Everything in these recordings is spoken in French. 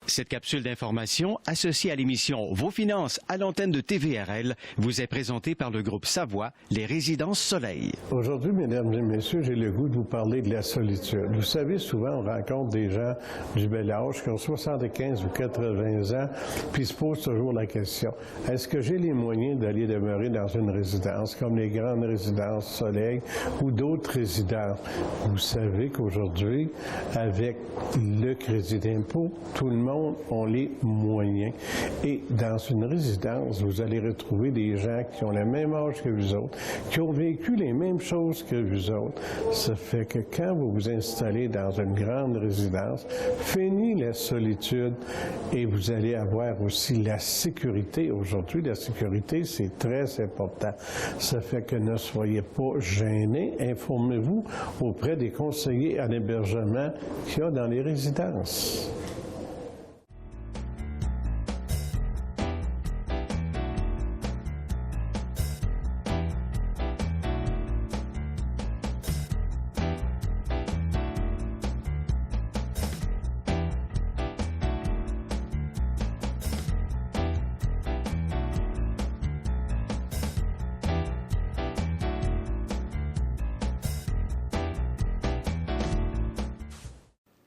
Cette capsule d'information, associée à l'émission Vos finances à l'antenne de TVRL, vous est présentée par le groupe Savoie, les Résidences Soleil. Aujourd'hui, mesdames et messieurs, j'ai le goût de vous parler de la solitude. Vous savez, souvent, on rencontre des gens du bel âge qui ont 75 ou 80 ans, puis ils se posent toujours la question, est-ce que j'ai les moyens d'aller demeurer dans une résidence, comme les grandes résidences Soleil ou d'autres résidences? Vous savez qu'aujourd'hui, avec le crédit d'impôt, tout le monde ont les moyens. Et dans une résidence, vous allez retrouver des gens qui ont le même âge que vous autres, qui ont vécu les mêmes choses que vous autres. Ça fait que quand vous vous installez dans une grande résidence, fini la solitude et vous allez avoir aussi la sécurité. Aujourd'hui, la sécurité, c'est très important. Ça fait que ne soyez pas gênés. Informez-vous auprès des conseillers en hébergement qu'il y a dans les résidences.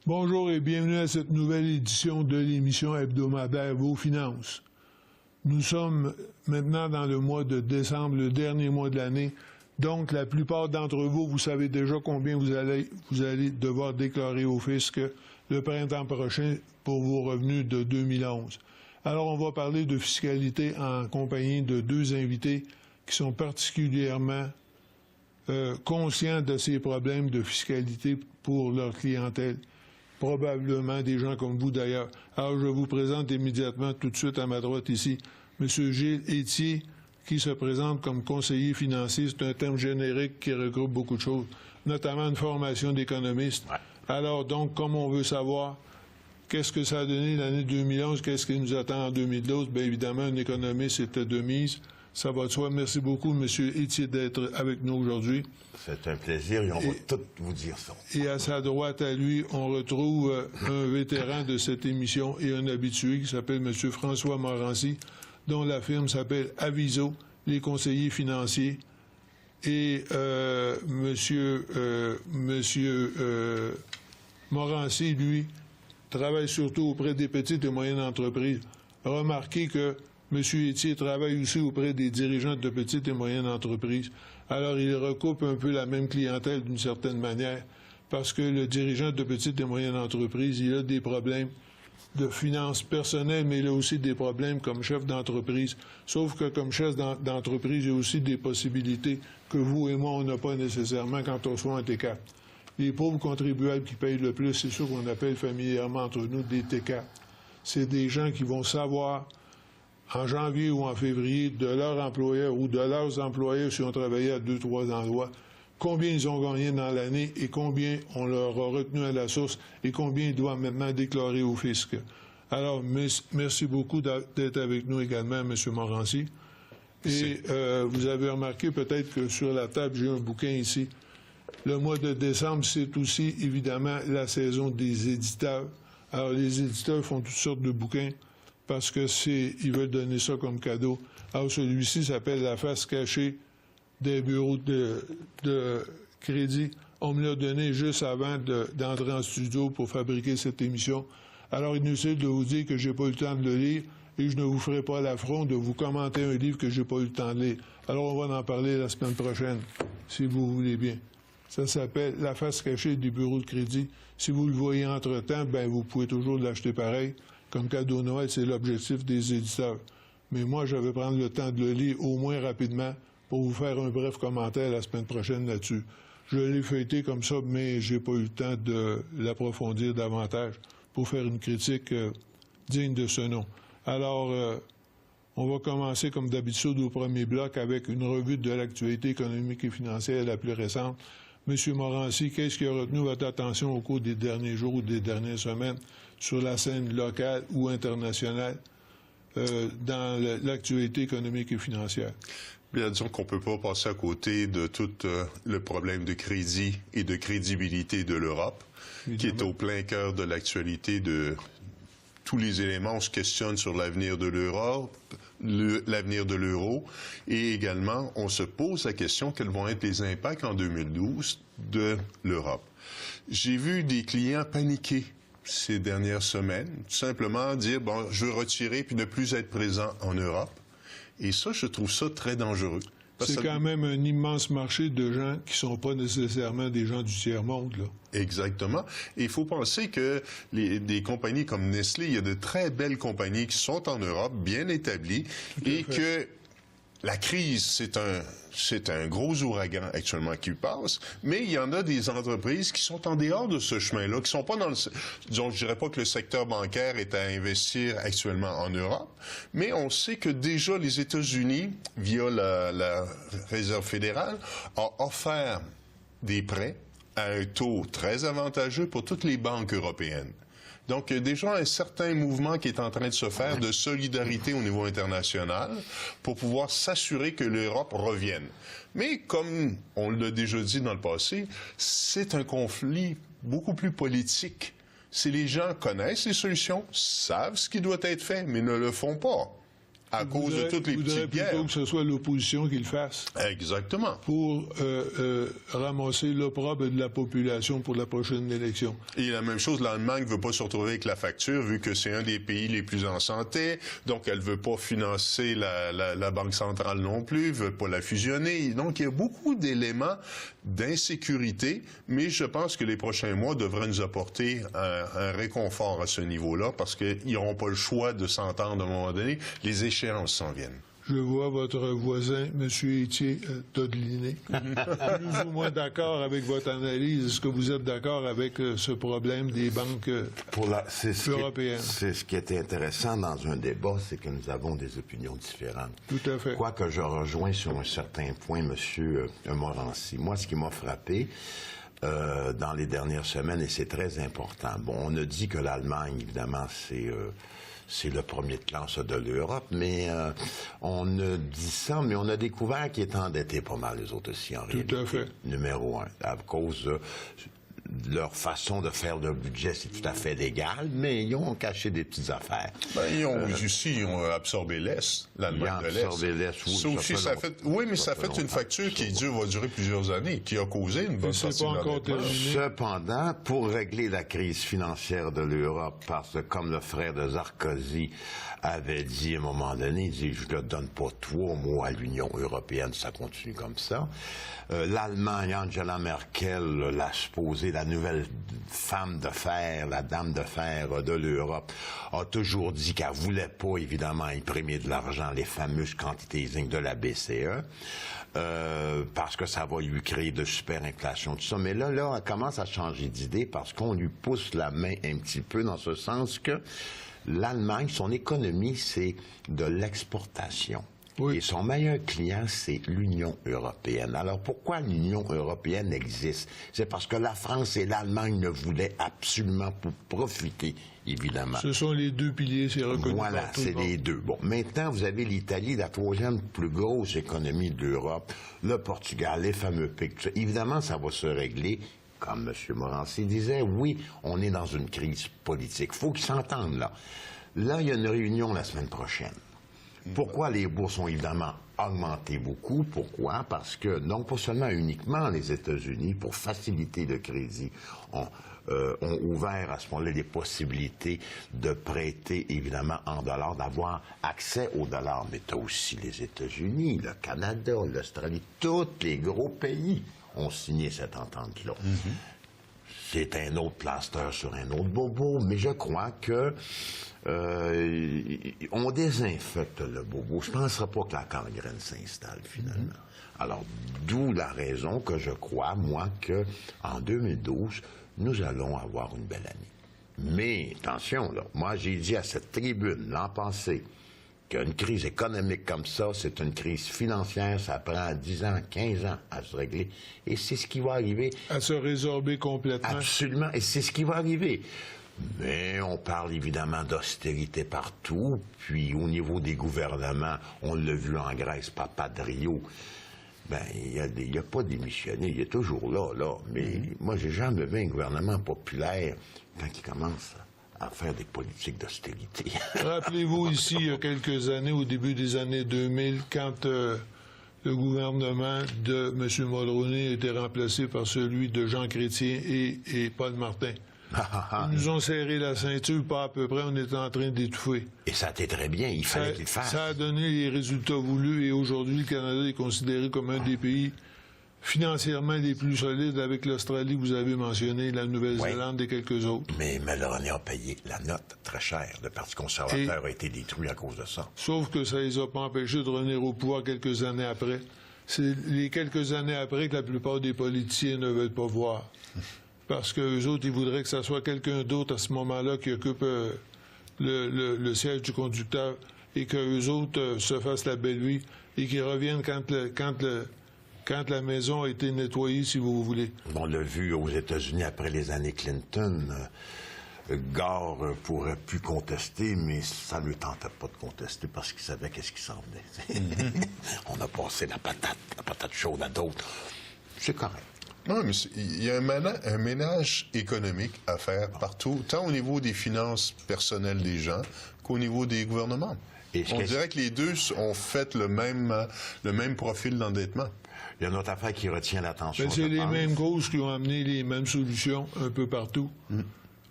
Bonjour et bienvenue à cette nouvelle édition de l'émission hebdomadaire Vos finances. Nous sommes maintenant dans le mois de décembre, le dernier mois de l'année. Donc, la plupart d'entre vous, vous savez déjà combien vous allez devoir déclarer au fisc le printemps prochain pour vos revenus de 2011. Alors, on va parler de fiscalité en compagnie de deux invités qui sont particulièrement conscients de ces problèmes de fiscalité pour leur clientèle. Probablement des gens comme vous d'ailleurs. Alors, je vous présente immédiatement tout de suite à ma droite ici, M. Gilles Étier, qui se présente comme conseiller financier. C'est un terme générique qui regroupe beaucoup de choses, notamment une formation d'économiste. Ouais. Alors, donc, comme on veut savoir qu'est-ce que ça a donné l'année 2011, qu'est-ce qui nous attend en 2012, bien évidemment, un économiste était de mise. Ça va de soi. Merci beaucoup, M. Étier, d'être avec nous aujourd'hui. C'est un plaisir et on va tout vous dire ça. Et à sa droite, à lui, on retrouve un vétéran de cette émission et un habitué qui s'appelle M. François Morancy, dont la firme s'appelle Aviso, les conseillers financiers. Et M. Morancy, lui, travaille surtout auprès des petites et moyennes entreprises. Remarquez que M. Étier travaille aussi auprès des dirigeants de petites et moyennes entreprises. Alors, il recoupe un peu la même clientèle d'une certaine manière, parce que le dirigeant de petites et moyennes entreprises, il a des problèmes de finances personnelles, mais il a aussi des problèmes comme chef d'entreprise. Sauf que comme chef d'entreprise, il y a aussi des possibilités que vous et moi, on n'a pas nécessairement quand on soit en T4. Les pauvres contribuables qui payent le plus, c'est sûr qu'on appelle familièrement entre nous des T4. C'est des gens qui vont savoir en janvier ou en février, de leur employeur ou de leurs employeurs, si on travaillait à 2-3 endroits, combien ils ont gagné dans l'année et combien on leur a retenu à la source et combien ils doivent maintenant déclarer au fisc. Alors, merci beaucoup d'être avec nous également, M. Morancy. Et vous avez remarqué peut-être que sur la table, j'ai un bouquin ici. Le mois de décembre, c'est aussi évidemment la saison des éditeurs. Alors, les éditeurs font toutes sortes de bouquins, parce qu'ils veulent donner ça comme cadeau. Alors, celui-ci s'appelle « La face cachée des bureaux de crédit ». On me l'a donné juste avant d'entrer en studio pour fabriquer cette émission. Alors, inutile de vous dire que je n'ai pas eu le temps de le lire et je ne vous ferai pas l'affront de vous commenter un livre que je n'ai pas eu le temps de lire. Alors, on va en parler la semaine prochaine, si vous voulez bien. Ça s'appelle « La face cachée des bureaux de crédit ». Si vous le voyez entre-temps, ben vous pouvez toujours l'acheter pareil. Comme cadeau Noël, c'est l'objectif des éditeurs. Mais moi, je vais prendre le temps de le lire au moins rapidement pour vous faire un bref commentaire la semaine prochaine là-dessus. Je l'ai feuilleté comme ça, mais je n'ai pas eu le temps de l'approfondir davantage pour faire une critique digne de ce nom. Alors, on va commencer comme d'habitude au premier bloc avec une revue de l'actualité économique et financière la plus récente. Monsieur Morancy, qu'est-ce qui a retenu votre attention au cours des derniers jours ou des dernières semaines sur la scène locale ou internationale dans l'actualité économique et financière? Bien, disons qu'on ne peut pas passer à côté de tout le problème de crédit et de crédibilité de l'Europe, qui est au plein cœur de l'actualité de tous les éléments. On se questionne sur l'avenir de l'Europe, l'avenir de l'euro, et également, on se pose la question quels vont être les impacts en 2012 de l'Europe. J'ai vu des clients paniquer ces dernières semaines, tout simplement dire, bon, je veux retirer puis ne plus être présent en Europe. Et ça, je trouve ça très dangereux. C'est quand même un immense marché de gens qui ne sont pas nécessairement des gens du tiers-monde, là. Exactement. Et il faut penser que des compagnies comme Nestlé, il y a de très belles compagnies qui sont en Europe, bien établies, et que la crise, c'est un gros ouragan actuellement qui passe, mais il y en a des entreprises qui sont en dehors de ce chemin-là, qui sont pas dans le... Disons, je dirais pas que le secteur bancaire est à investir actuellement en Europe, mais on sait que déjà les États-Unis, via la Réserve fédérale, a offert des prêts à un taux très avantageux pour toutes les banques européennes. Donc, il y a déjà un certain mouvement qui est en train de se faire de solidarité au niveau international pour pouvoir s'assurer que l'Europe revienne. Mais comme on l'a déjà dit dans le passé, c'est un conflit beaucoup plus politique. Si les gens connaissent les solutions, savent ce qui doit être fait, mais ne le font pas. À cause de toutes les petites guerres. Plutôt que ce soit l'opposition qui le fasse. Exactement. Pour ramasser l'opprobre de la population pour la prochaine élection. Et la même chose, l'Allemagne ne veut pas se retrouver avec la facture, vu que c'est un des pays les plus en santé. Donc, elle ne veut pas financer la Banque centrale non plus, ne veut pas la fusionner. Donc, il y a beaucoup d'éléments d'insécurité, mais je pense que les prochains mois devraient nous apporter un réconfort à ce niveau-là, parce qu'ils n'auront pas le choix de s'entendre à un moment donné. Les échéances s'en viennent. Je vois votre voisin, M. Étier, dodeliner. Plus ou moins d'accord avec votre analyse. Est-ce que vous êtes d'accord avec ce problème des banques européennes? C'est ce qui est intéressant dans un débat, c'est que nous avons des opinions différentes. Tout à fait. Quoique je rejoins sur un certain point M. Morancy. Moi, ce qui m'a frappé dans les dernières semaines, et c'est très important, bon, on a dit que l'Allemagne, évidemment, c'est le premier de classe de l'Europe, mais on a dit ça, mais on a découvert qu'ils étaient endettés pas mal, les autres aussi, en réalité. Tout à fait. Numéro un, à cause de leur façon de faire leur budget, c'est tout à fait légal, mais ils ont caché des petites affaires. Ben, ils ont absorbé l'Est, l'Allemagne de l'Est. Absorbé l'Est, oui. Ça aussi, ça fait, oui, mais ça fait une facture qui va durer plusieurs années, qui a causé une bonne partie de l'endettement. Cependant, pour régler la crise financière de l'Europe, parce que comme le frère de Sarkozy avait dit à un moment donné, il dit, je ne donne pas 3 mots à l'Union européenne, ça continue comme ça. L'Allemagne, Angela Merkel, l'a supposée la nouvelle femme de fer, la dame de fer de l'Europe, a toujours dit qu'elle voulait pas, évidemment, imprimer de l'argent, les fameuses quantités de la BCE, parce que ça va lui créer de superinflation, tout ça. Mais là, elle commence à changer d'idée parce qu'on lui pousse la main un petit peu dans ce sens que l'Allemagne, son économie, c'est de l'exportation. Oui. Et son meilleur client, c'est l'Union européenne. Alors, pourquoi l'Union européenne existe? C'est parce que la France et l'Allemagne ne voulaient absolument pas profiter, évidemment. Ce sont les deux piliers, c'est reconnu. Voilà, c'est les deux. Bon, maintenant, vous avez l'Italie, la 3e plus grosse économie de l'Europe, le Portugal, les fameux pics. Évidemment, ça va se régler. Comme M. Morancy disait, oui, on est dans une crise politique. Il faut qu'ils s'entendent, là. Là, il y a une réunion la semaine prochaine. Pourquoi les bourses ont évidemment augmenté beaucoup? Pourquoi? Parce que, non pas seulement uniquement les États-Unis, pour faciliter le crédit, ont ouvert à ce moment-là les possibilités de prêter, évidemment, en dollars, d'avoir accès aux dollars. Mais tu as aussi les États-Unis, le Canada, l'Australie, tous les gros pays ont signé cette entente-là. C'est un autre plaster sur un autre bobo, mais je crois que on désinfecte le bobo. Je ne penserais pas que la gangrène s'installe, finalement. Alors, d'où la raison que je crois, moi, qu'en 2012, nous allons avoir une belle année. Mais, attention, là, moi, j'ai dit à cette tribune, l'an passé, qu'une crise économique comme ça, c'est une crise financière, ça prend 10 ans, 15 ans à se régler. Et c'est ce qui va arriver. À se résorber complètement. Absolument, et c'est ce qui va arriver. Mais on parle évidemment d'austérité partout, puis au niveau des gouvernements, on l'a vu en Grèce, Papadrio, ben, il n'y a pas démissionné, il est toujours là. Mais moi, j'ai jamais vu un gouvernement populaire quand il commence à faire des politiques d'austérité. Rappelez-vous ici, il y a quelques années, au début des années 2000, quand le gouvernement de M. Mulroney a été remplacé par celui de Jean Chrétien et Paul Martin. Ils nous ont serré la ceinture, pas à peu près, on était en train d'étouffer. Et ça a été très bien, il fallait qu'il fasse. Ça a donné les résultats voulus et aujourd'hui, le Canada est considéré comme un des pays financièrement les plus solides avec l'Australie, vous avez mentionné, la Nouvelle-Zélande et quelques autres. Mais Mulroney a payé la note très chère. Le Parti conservateur a été détruit à cause de ça. Sauf que ça ne les a pas empêchés de revenir au pouvoir quelques années après. C'est les quelques années après que la plupart des politiciens ne veulent pas voir. Parce qu'eux autres, ils voudraient que ça soit quelqu'un d'autre à ce moment-là qui occupe le siège du conducteur et qu'eux autres se fassent la belle vie et qu'ils reviennent quand la maison a été nettoyée, si vous voulez. On l'a vu aux États-Unis après les années Clinton. Gore pourrait plus contester, mais ça ne lui tentait pas de contester parce qu'il savait qu'est-ce qui s'en venait. On a passé la patate chaude à d'autres. C'est correct. Non, mais il y a un ménage économique à faire partout, tant au niveau des finances personnelles des gens qu'au niveau des gouvernements. On dirait que les deux ont fait le même profil d'endettement. Il y a une autre affaire qui retient l'attention. C'est les mêmes causes qui ont amené les mêmes solutions un peu partout.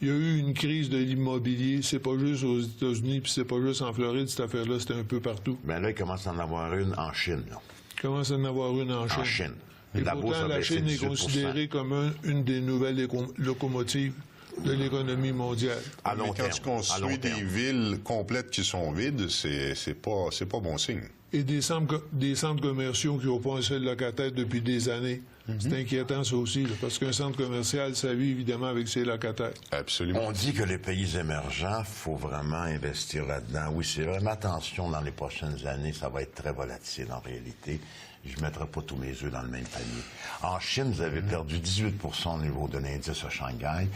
Il y a eu une crise de l'immobilier. C'est pas juste aux États-Unis, puis c'est pas juste en Floride, cette affaire-là, c'était un peu partout. Ben là, il commence à en avoir une en Chine. Là. Il commence à en avoir une en Chine. En Chine. Et pourtant, la Chine est considérée comme une des nouvelles locomotives de l'économie mondiale. Mais quand tu construis des villes complètes qui sont vides, c'est pas bon signe. Et des centres commerciaux qui n'ont pas un seul locataire depuis des années. C'est inquiétant, ça aussi, là, parce qu'un centre commercial, ça vit évidemment avec ses locataires. Absolument. On dit que les pays émergents, il faut vraiment investir là-dedans. Oui, c'est vrai. Mais attention, dans les prochaines années, ça va être très volatile en réalité. Je ne mettrai pas tous mes œufs dans le même panier. En Chine, vous avez perdu 18 au niveau de l'indice à Shanghai.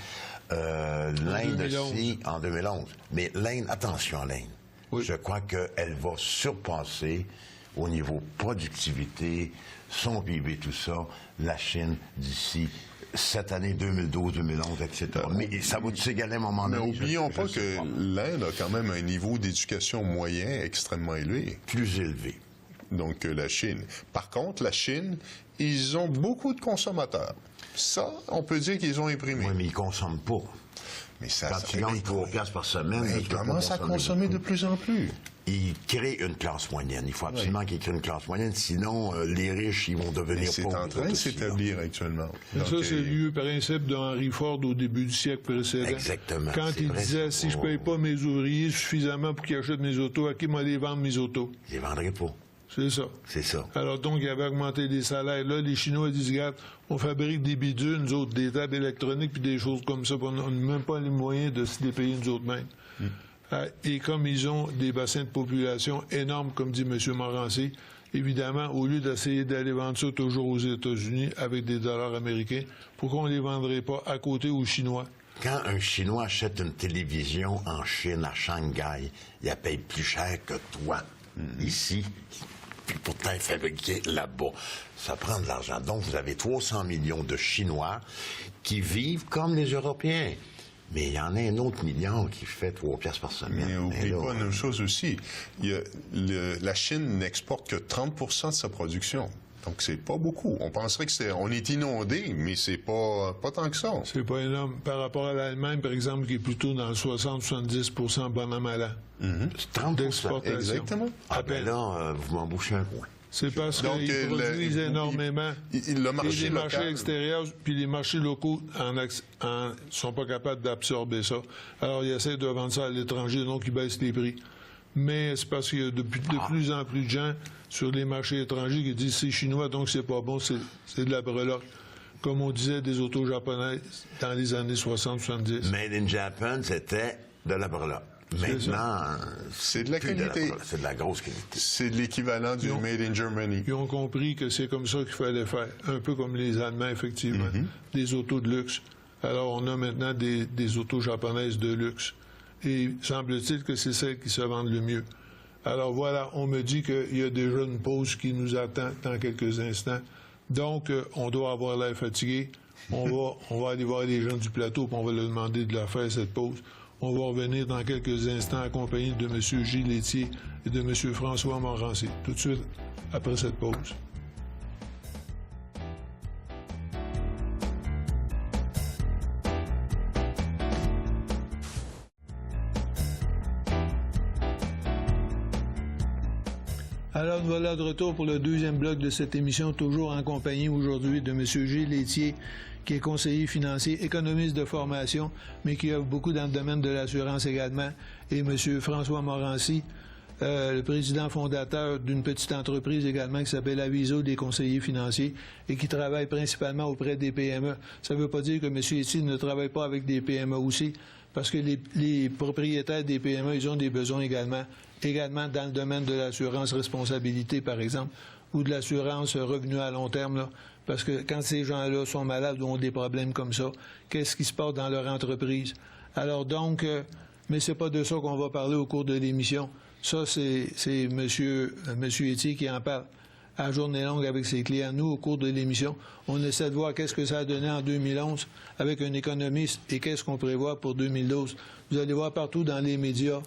L'Inde aussi, en 2011. Mais l'Inde, attention à l'Inde. Oui. Je crois qu'elle va surpasser au niveau productivité, son PIB, tout ça, la Chine d'ici cette année 2012, 2011, etc. Mais ça va s'égaler à un moment donné. Mais n'oublions pas que l'Inde a quand même un niveau d'éducation moyen extrêmement élevé. Plus élevé. Donc que la Chine. Par contre, la Chine, ils ont beaucoup de consommateurs. Ça, on peut dire qu'ils ont imprimé. Oui, mais ils ne consomment pas. Mais ça, quand tu gagnes 3 piastres par semaine... Ils commencent à consommer de plus en plus. Ils créent une classe moyenne. Il faut absolument qu'ils créent une classe moyenne, sinon les riches, ils vont devenir pauvres. C'est en train de s'établir actuellement. Donc, ça, c'est le vieux principe d'Henry Ford au début du siècle précédent. Exactement. Quand il disait, si je ne paye pas mes ouvriers suffisamment pour qu'ils achètent mes autos, à qui m'a les vendre mes autos? Je les vendrai pas. C'est ça. C'est ça. Alors donc, il avait augmenté les salaires. Là, les Chinois disent, regarde, on fabrique des bidules, nous autres, des tables électroniques puis des choses comme ça. On n'a même pas les moyens de se les payer nous autres mêmes. Et comme ils ont des bassins de population énormes, comme dit M. Morancy, évidemment, au lieu d'essayer d'aller vendre ça toujours aux États-Unis avec des dollars américains, pourquoi on ne les vendrait pas à côté aux Chinois? Quand un Chinois achète une télévision en Chine, à Shanghai, il la paye plus cher que toi, ici. Puis pourtant fabriqué là-bas. Ça prend de l'argent. Donc, vous avez 300 millions de Chinois qui vivent comme les Européens. Mais il y en a un autre million qui fait 3 piastres par semaine. Mais n'oublie pas une chose aussi. La Chine n'exporte que 30 de sa production. Donc, c'est pas beaucoup. On penserait on est inondé, mais c'est pas tant que ça. C'est pas énorme. Par rapport à l'Allemagne, par exemple, qui est plutôt dans le 60-70 bon an, mal an. 30 d'exportation. Exactement. Ah ben là, vous m'embouchez un coin. C'est parce qu'ils produisent énormément. Le marché et les marchés extérieurs, puis les marchés locaux ne sont pas capables d'absorber ça. Alors, ils essaient de vendre ça à l'étranger, donc ils baissent les prix. Mais c'est parce qu'il y a de plus en plus de gens sur les marchés étrangers qui disent c'est chinois, donc c'est pas bon, c'est de la breloque. Comme on disait des autos japonaises dans les années 60-70. Made in Japan, c'était de la breloque. Maintenant, c'est de la qualité. C'est de la grosse qualité. C'est de l'équivalent du Made in Germany. Ils ont compris que c'est comme ça qu'il fallait faire. Un peu comme les Allemands, effectivement. Des autos de luxe. Alors, on a maintenant des autos japonaises de luxe. Et semble-t-il que c'est celles qui se vendent le mieux. Alors voilà, on me dit qu'il y a déjà une pause qui nous attend dans quelques instants. Donc, on doit avoir l'air fatigué. On va aller voir les gens du plateau, puis on va leur demander de leur faire cette pause. On va revenir dans quelques instants accompagné de M. Gilles Laitier et de M. François Morancy, tout de suite après cette pause. Alors, nous voilà de retour pour le deuxième bloc de cette émission, toujours en compagnie aujourd'hui de M. Gilles Laitier, qui est conseiller financier, économiste de formation, mais qui œuvre beaucoup dans le domaine de l'assurance également, et M. François Morancy, le président fondateur d'une petite entreprise également qui s'appelle Aviso des conseillers financiers et qui travaille principalement auprès des PME. Ça ne veut pas dire que M. Laitier ne travaille pas avec des PME aussi, parce que les propriétaires des PME, ils ont des besoins également dans le domaine de l'assurance responsabilité, par exemple, ou de l'assurance revenu à long terme, là, parce que quand ces gens-là sont malades ou ont des problèmes comme ça, qu'est-ce qui se passe dans leur entreprise? Alors donc, mais c'est pas de ça qu'on va parler au cours de l'émission. Ça, c'est Monsieur Laitier qui en parle à journée longue avec ses clients. Nous, au cours de l'émission, on essaie de voir qu'est-ce que ça a donné en 2011 avec un économiste et qu'est-ce qu'on prévoit pour 2012. Vous allez voir partout dans les médias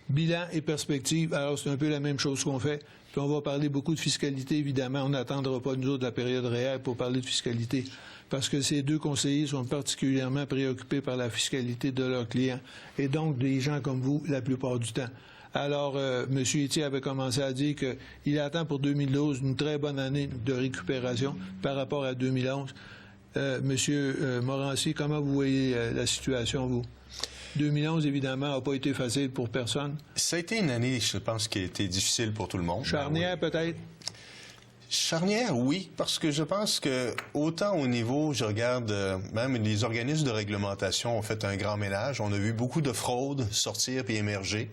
bilan et perspective. Alors, c'est un peu la même chose qu'on fait. Puis on va parler beaucoup de fiscalité, évidemment. On n'attendra pas, nous autres, la période réelle pour parler de fiscalité. Parce que ces deux conseillers sont particulièrement préoccupés par la fiscalité de leurs clients. Et donc, des gens comme vous, la plupart du temps. Alors, M. Laitier avait commencé à dire qu'il attend pour 2012 une très bonne année de récupération par rapport à 2011. M. Morancy, comment vous voyez la situation, vous? 2011, évidemment, n'a pas été facile pour personne. Ça a été une année, je pense, qui a été difficile pour tout le monde. Charnière, peut-être? Charnière, oui, parce que je pense que autant au niveau, je regarde, même les organismes de réglementation ont fait un grand ménage. On a vu beaucoup de fraudes sortir puis émerger.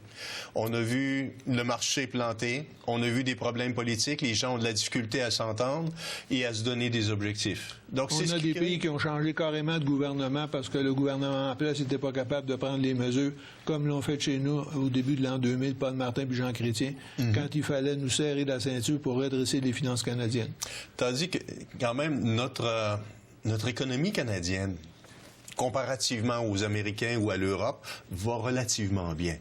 On a vu le marché planter. On a vu des problèmes politiques. Les gens ont de la difficulté à s'entendre et à se donner des objectifs. Donc, on a des pays qui ont changé carrément de gouvernement parce que le gouvernement en place n'était pas capable de prendre les mesures comme l'ont fait chez nous au début de l'an 2000, Paul Martin puis Jean Chrétien, quand il fallait nous serrer la ceinture pour redresser les finances canadiennes. Tandis que, quand même, notre économie canadienne, comparativement aux Américains ou à l'Europe, va relativement bien.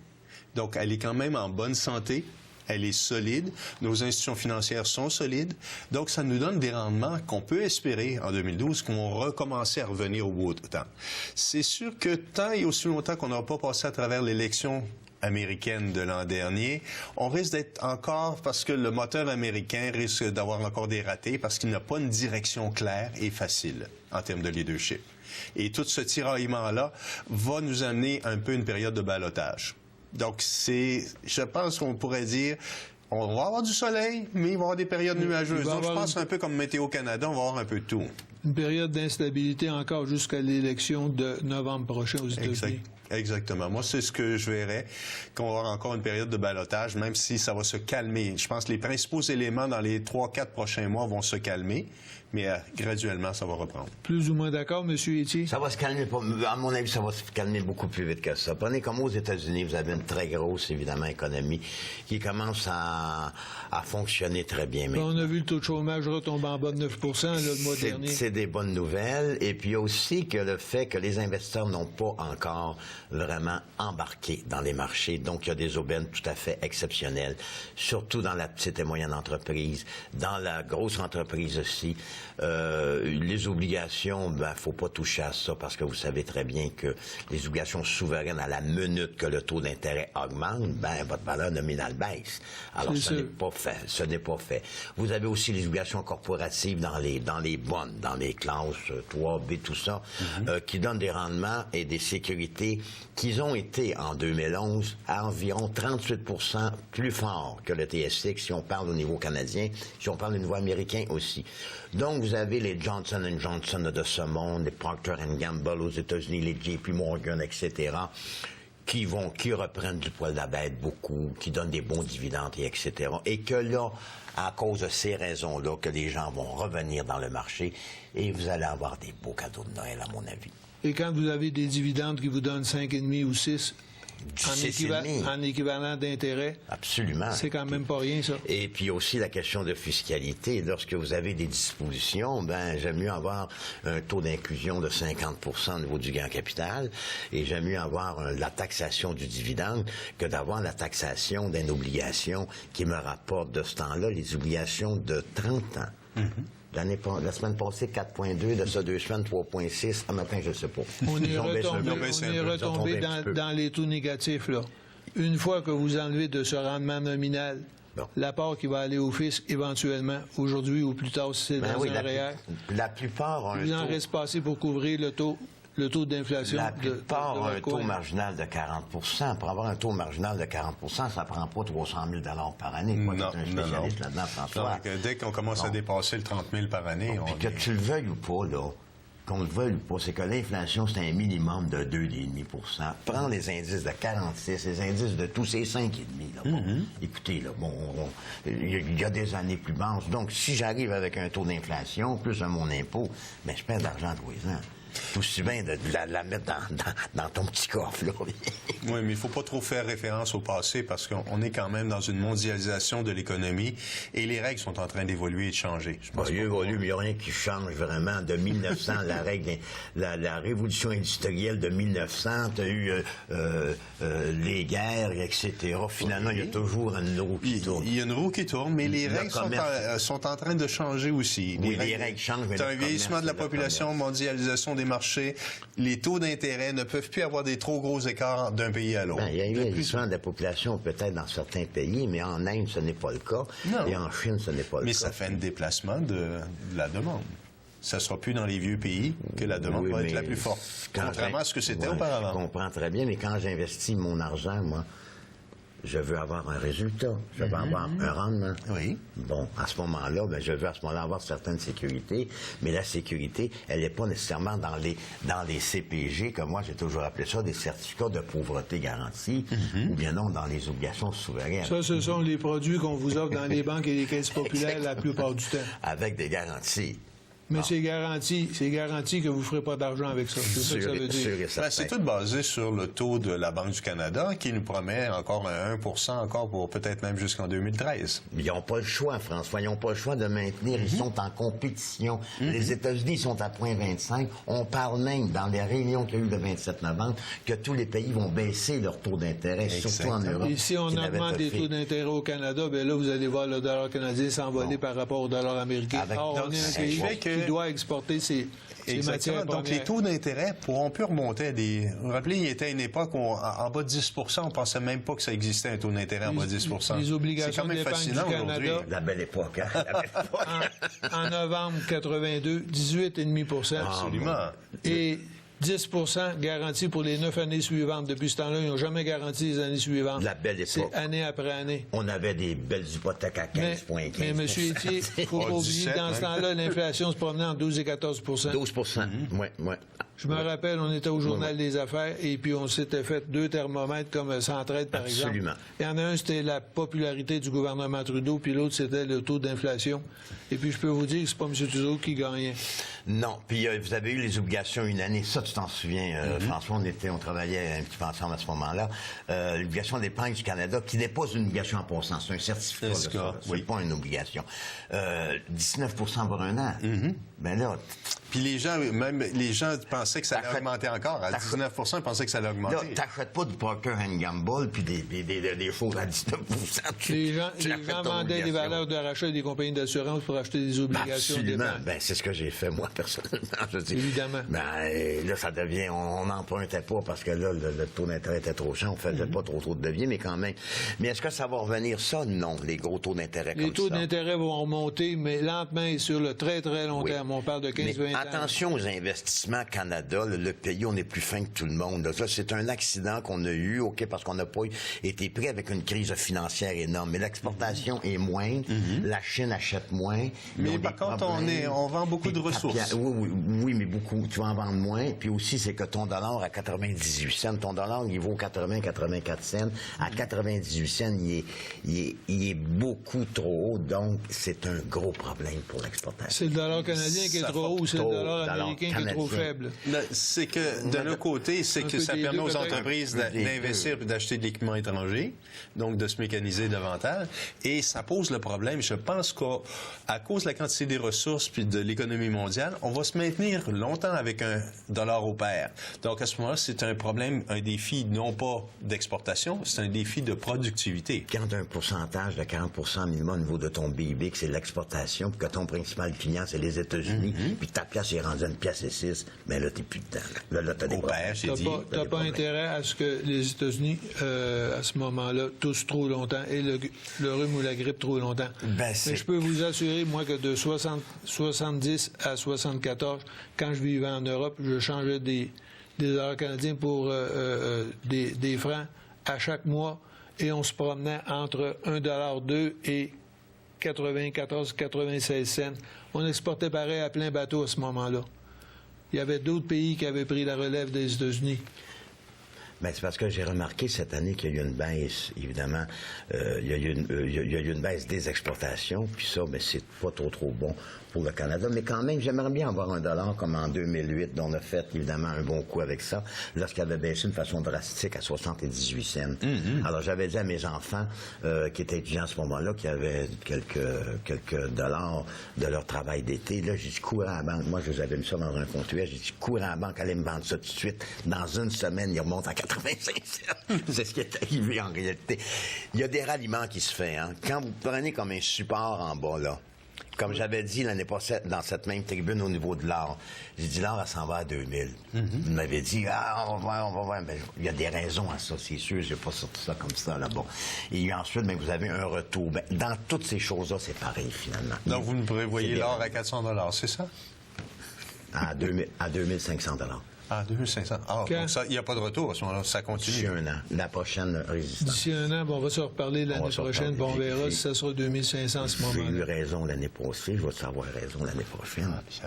Donc, elle est quand même en bonne santé. Elle est solide. Nos institutions financières sont solides. Donc, ça nous donne des rendements qu'on peut espérer en 2012, qu'on va recommencer à revenir au beau temps. C'est sûr que tant et aussi longtemps qu'on n'aura pas passé à travers l'élection américaine de l'an dernier, on risque d'être encore, parce que le moteur américain risque d'avoir encore des ratés, parce qu'il n'a pas une direction claire et facile en termes de leadership. Et tout ce tiraillement-là va nous amener un peu une période de ballottage. Donc, je pense qu'on pourrait dire, on va avoir du soleil, mais il va y avoir des périodes nuageuses. Donc, je pense un peu comme Météo Canada, on va avoir un peu de tout. Une période d'instabilité encore jusqu'à l'élection de novembre prochain aux États-Unis. Exactement. Moi, c'est ce que je verrais, qu'on va avoir encore une période de ballottage, même si ça va se calmer. Je pense que les principaux éléments dans les 3-4 prochains mois vont se calmer, mais graduellement, ça va reprendre. Plus ou moins d'accord, M. Laitier? Ça va se calmer, à mon avis, ça va se calmer beaucoup plus vite que ça. Prenez comme aux États-Unis, vous avez une très grosse, évidemment, économie qui commence à fonctionner très bien. Bien, on a vu le taux de chômage retomber en bas de 9 là, le mois dernier. C'est des bonnes nouvelles. Et puis, il y a aussi que le fait que les investisseurs n'ont pas encore vraiment embarqué dans les marchés. Donc, il y a des aubaines tout à fait exceptionnelles, surtout dans la petite et moyenne entreprise, dans la grosse entreprise aussi. Les obligations, faut pas toucher à ça parce que vous savez très bien que les obligations souveraines à la minute que le taux d'intérêt augmente, votre valeur nominale baisse. Alors, ce n'est pas fait. Vous avez aussi les obligations corporatives dans les bonds, dans les classes 3B, tout ça, qui donnent des rendements et des sécurités qui ont été, en 2011, à environ 38% plus forts que le TSX, si on parle au niveau canadien, si on parle au niveau américain aussi. Donc, vous avez les Johnson & Johnson de ce monde, les Procter & Gamble aux États-Unis, les JP Morgan, etc., qui reprennent du poil de la bête beaucoup, qui donnent des bons dividendes, etc. Et que là, à cause de ces raisons-là, que les gens vont revenir dans le marché et vous allez avoir des beaux cadeaux de Noël, à mon avis. Et quand vous avez des dividendes qui vous donnent 5,5 ou 6, 6,5. en équivalent d'intérêt. Absolument. C'est quand même pas rien, ça. Et puis aussi la question de fiscalité. Lorsque vous avez des dispositions, ben j'aime mieux avoir un taux d'inclusion de 50% au niveau du gain en capital, et j'aime mieux avoir la taxation du dividende que d'avoir la taxation d'une obligation qui me rapporte de ce temps-là les obligations de 30 ans. La semaine passée, 4,2, de ça 2 semaines, 3,6. Un matin, je ne sais pas. On est Ils ont baissé un peu. retombé un petit peu. dans les taux négatifs, là. Une fois que vous enlevez de ce rendement nominal Bon. l'apport qui va aller au fisc éventuellement, aujourd'hui ou plus tard, si c'est Ben dans oui, un REER, la plupart ont un il en taux... reste pas assez pour couvrir le taux d'inflation. La plupart ont un taux coin. marginal de 40 Pour avoir un taux marginal de 40 ça ne prend pas 300 000 par année. Toi, tu es un spécialiste là-dedans, François. Donc, dès qu'on commence à dépasser le 30 000 par année, on Puis que tu le veuilles ou pas, là, qu'on le veuille ou pas, c'est que l'inflation, c'est un minimum de 2,5 Prends les indices de 46, les indices de tous ces 5,5 là. Bon, écoutez, là, bon, il y a des années plus basses. Donc, si j'arrive avec un taux d'inflation, plus mon impôt, ben, je perds de l'argent tous les ans. C'est aussi bien de la mettre dans ton petit coffre, là. Oui, mais il faut pas trop faire référence au passé parce qu'on est quand même dans une mondialisation de l'économie et les règles sont en train d'évoluer et de changer. Je pense Il évolue, mais il n'y a rien qui change vraiment. De 1900, la révolution industrielle de 1900, tu as eu les guerres, etc. Finalement, il y a toujours une roue qui tourne. Il y a une roue qui tourne, mais les règles sont en train de changer aussi. Oui, les règles changent, mais tu as le un vieillissement de la commerce, population, mondialisation des marchés, les taux d'intérêt ne peuvent plus avoir des trop gros écarts d'un pays à l'autre. Ben, il y a eu un vieillissement de la population peut-être dans certains pays, mais en Inde, ce n'est pas le cas. Non. Et en Chine, ce n'est pas le Mais cas. ça fait un déplacement de la demande. Ça ne sera plus dans les vieux pays que la demande va être la plus forte, contrairement à ce que c'était auparavant. Je comprends très bien, mais quand j'investis mon argent, moi, je veux avoir un résultat, je veux avoir un rendement. Oui. Bon, à ce moment-là, ben, je veux à ce moment-là avoir certaines sécurités, mais la sécurité, elle n'est pas nécessairement dans les CPG, comme moi j'ai toujours appelé ça, des certificats de pauvreté garantis, ou bien non, dans les obligations souveraines. Ça, ce sont les produits qu'on vous offre dans les banques et les caisses populaires la plupart du temps. Avec des garanties. Mais c'est garanti que vous ne ferez pas d'argent avec ça. C'est ça que ça veut dire. Sûr et certain. Ben, c'est tout basé sur le taux de la Banque du Canada qui nous promet encore un 1 encore pour peut-être même jusqu'en 2013. Mais ils n'ont pas le choix, François. Ils n'ont pas le choix de maintenir. Ils sont en compétition. Les États-Unis sont à 0,25. On parle même, dans les réunions qu'il y a eu le 27 novembre, que tous les pays vont baisser leur taux d'intérêt, surtout en Europe. Et si on augmente les taux d'intérêt au Canada, bien là, vous allez voir le dollar canadien s'envoler par rapport au dollar américain. Or, on est un pays qui doit exporter ses matières Donc, les taux d'intérêt pourront plus remonter à des... Vous vous rappelez, il y était une époque où, en bas de 10 on pensait même pas que ça existait, un taux d'intérêt en bas de 10 Les obligations c'est quand même d'épargne fascinant du aujourd'hui. Canada. La belle époque, hein? La belle époque. En novembre 82, 18,5 Absolument. Et 10 garanti pour les 9 années suivantes. Depuis ce temps-là, ils n'ont jamais garanti les années suivantes. La belle époque. C'est année après année. On avait des belles hypothèques à 15,15. Mais M. Étier, il ne faut pas oublier, 17, dans ce temps-là, l'inflation se promenait entre 12 et 14 12 Oui. Je me rappelle, on était au Journal des Affaires et puis on s'était fait 2 thermomètres comme Centraide, par Absolument. exemple. Il y en a un, c'était la popularité du gouvernement Trudeau, puis l'autre, c'était le taux d'inflation. Et puis je peux vous dire que c'est pas M. Trudeau qui gagnait. Non. Puis vous avez eu les obligations une année. Ça, tu t'en souviens, François, on travaillait un petit peu ensemble à ce moment-là. L'obligation d'épargne du Canada, qui n'est pas une obligation en passant, c'est un certificat. C'est ça, c'est oui. pas une obligation. 19 pour un an. Ben là... Puis les gens pensaient que ça allait augmenter encore. À 19 ils pensaient que ça allait augmenter. Là, t'achètes pas du Procter & Gamble puis des choses à 19 Les gens achètes ton vendaient des obligation. valeurs de rachat des compagnies d'assurance pour acheter des obligations Absolument. d'épargne. Ben, c'est ce que j'ai fait, moi, personnellement. Je dis, Évidemment. Ben, là, ça devient... On n'empruntait pas parce que là, le taux d'intérêt était trop cher. On faisait pas trop de levier, mais quand même. Mais est-ce que ça va revenir, ça? Non, les gros taux d'intérêt comme ça. Les taux d'intérêt vont remonter, mais lentement et sur le très, très long terme. On parle de 15-20 ans. Attention aux investissements Canada. Le pays, on est plus fin que tout le monde. Ça, c'est un accident qu'on a eu, OK, parce qu'on n'a pas été pris avec une crise financière énorme. Mais l'exportation est moindre. La Chine achète moins. Mais par contre, on vend beaucoup de ressources. Oui, mais beaucoup. Tu vas en vendre moins. Puis aussi, c'est que ton dollar à 98 cents, ton dollar, il vaut 80-84 cents. À 98 cents, il est beaucoup trop haut. Donc, c'est un gros problème pour l'exportation. C'est le dollar canadien qui est trop haut ou c'est le dollar américain qui est trop faible? C'est que, d'un autre côté, c'est que ça permet aux entreprises d'investir et d'acheter de l'équipement étranger, donc de se mécaniser davantage. Et ça pose le problème. Je pense qu'à cause de la quantité des ressources puis de l'économie mondiale, on va se maintenir longtemps avec un dollar au pair. Donc, à ce moment-là, c'est un problème, un défi non pas d'exportation, c'est un défi de productivité. Quand tu as un pourcentage de 40 minimum au niveau de ton PIB, que c'est l'exportation, puis que ton principal client, c'est les États-Unis, puis que ta pièce est rendue à 1,06 $, bien là, t'es plus dedans. Là, t'as des problèmes. T'as pas intérêt à ce que les États-Unis, à ce moment-là, toussent trop longtemps et le rhume ou la grippe trop longtemps. Mais je peux vous assurer, moi, que de 70 à 74, quand je vivais en Europe, je changeais des dollars canadiens pour des francs à chaque mois et on se promenait entre 1,2 $ et 94-96 cents. On exportait pareil à plein bateau à ce moment-là. Il y avait d'autres pays qui avaient pris la relève des États-Unis. Bien, c'est parce que j'ai remarqué cette année qu'il y a eu une baisse, évidemment. Il y a eu une baisse des exportations, puis ça, mais c'est pas trop bon pour le Canada. Mais quand même, j'aimerais bien avoir un dollar comme en 2008, dont on a fait, évidemment, un bon coup avec ça, lorsqu'il avait baissé de façon drastique à 78 cents. Alors, j'avais dit à mes enfants, qui étaient étudiants à ce moment-là, qui avaient quelques dollars de leur travail d'été, là, j'ai dit, cours à la banque. Moi, je les avais mis ça dans un compte US. J'ai dit, cours à la banque, allez me vendre ça tout de suite. Dans une semaine, il remonte à 85 cents. C'est ce qui est arrivé en réalité. Il y a des ralliements qui se font. Hein. Quand vous prenez comme un support en bas, là, comme j'avais dit l'année passée dans cette même tribune au niveau de l'or, j'ai dit l'or, elle s'en va à 2000. Vous m'avez dit, on va voir. Ben, il y a des raisons à ça, c'est sûr. J'ai pas sorti ça comme ça, là, bon. Et ensuite, ben, vous avez un retour. Ben, dans toutes ces choses-là, c'est pareil, finalement. Donc, vous nous prévoyez l'or à 400 $, c'est ça? À 2500 $. Ah, 2500. Ah, donc ça, il n'y a pas de retour à ce moment-là, ça continue. D'ici un an, la prochaine résistance. D'ici un an, bon, on va se reparler l'année prochaine, puis on verra si ça sera 2500 à ce moment-là. J'ai eu raison l'année passée, je vais avoir raison l'année prochaine. Je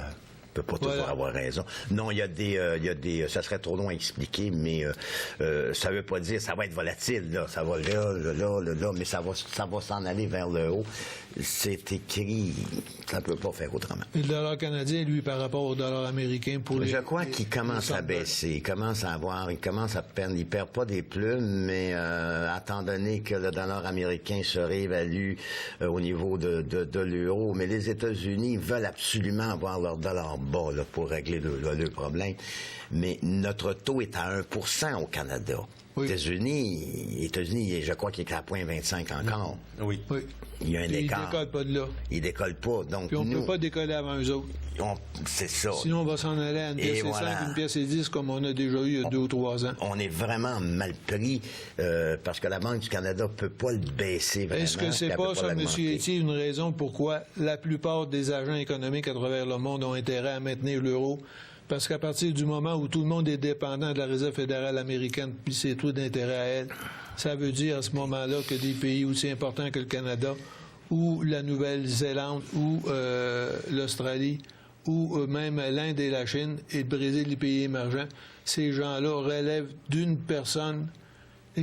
peux pas toujours avoir raison. Non, il y a des, ça serait trop long à expliquer, mais ça veut pas dire ça va être volatile, là. Ça va là, mais ça va s'en aller vers le haut. C'est écrit, ça peut pas faire autrement. Et le dollar canadien, lui, par rapport au dollar américain, pour les... Je crois qu'il commence à baisser. Il commence à perdre. Il perd pas des plumes, mais étant donné que le dollar américain se réévalue au niveau de l'euro, mais les États-Unis veulent absolument avoir leur dollar bas là, pour régler le problème. Mais notre taux est à 1% au Canada. Oui. États-Unis, je crois qu'il est à 0,25 encore. Oui. Il y a un écart. Il décolle pas de là. Il décolle pas. Donc, puis on ne peut pas décoller avant eux autres. C'est ça. Sinon, on va s'en aller à une pièce et 5, une pièce et 10, comme on a déjà eu il y a 2 ou 3 ans. On est vraiment mal pris parce que la Banque du Canada ne peut pas le baisser vraiment. Est-ce que c'est pas ça, M. Etier, une raison pourquoi la plupart des agents économiques à travers le monde ont intérêt à maintenir l'euro? Parce qu'à partir du moment où tout le monde est dépendant de la Réserve fédérale américaine puis ses taux d'intérêt à elle, ça veut dire à ce moment-là que des pays aussi importants que le Canada ou la Nouvelle-Zélande ou l'Australie ou même l'Inde et la Chine et le Brésil, les pays émergents, ces gens-là relèvent d'une personne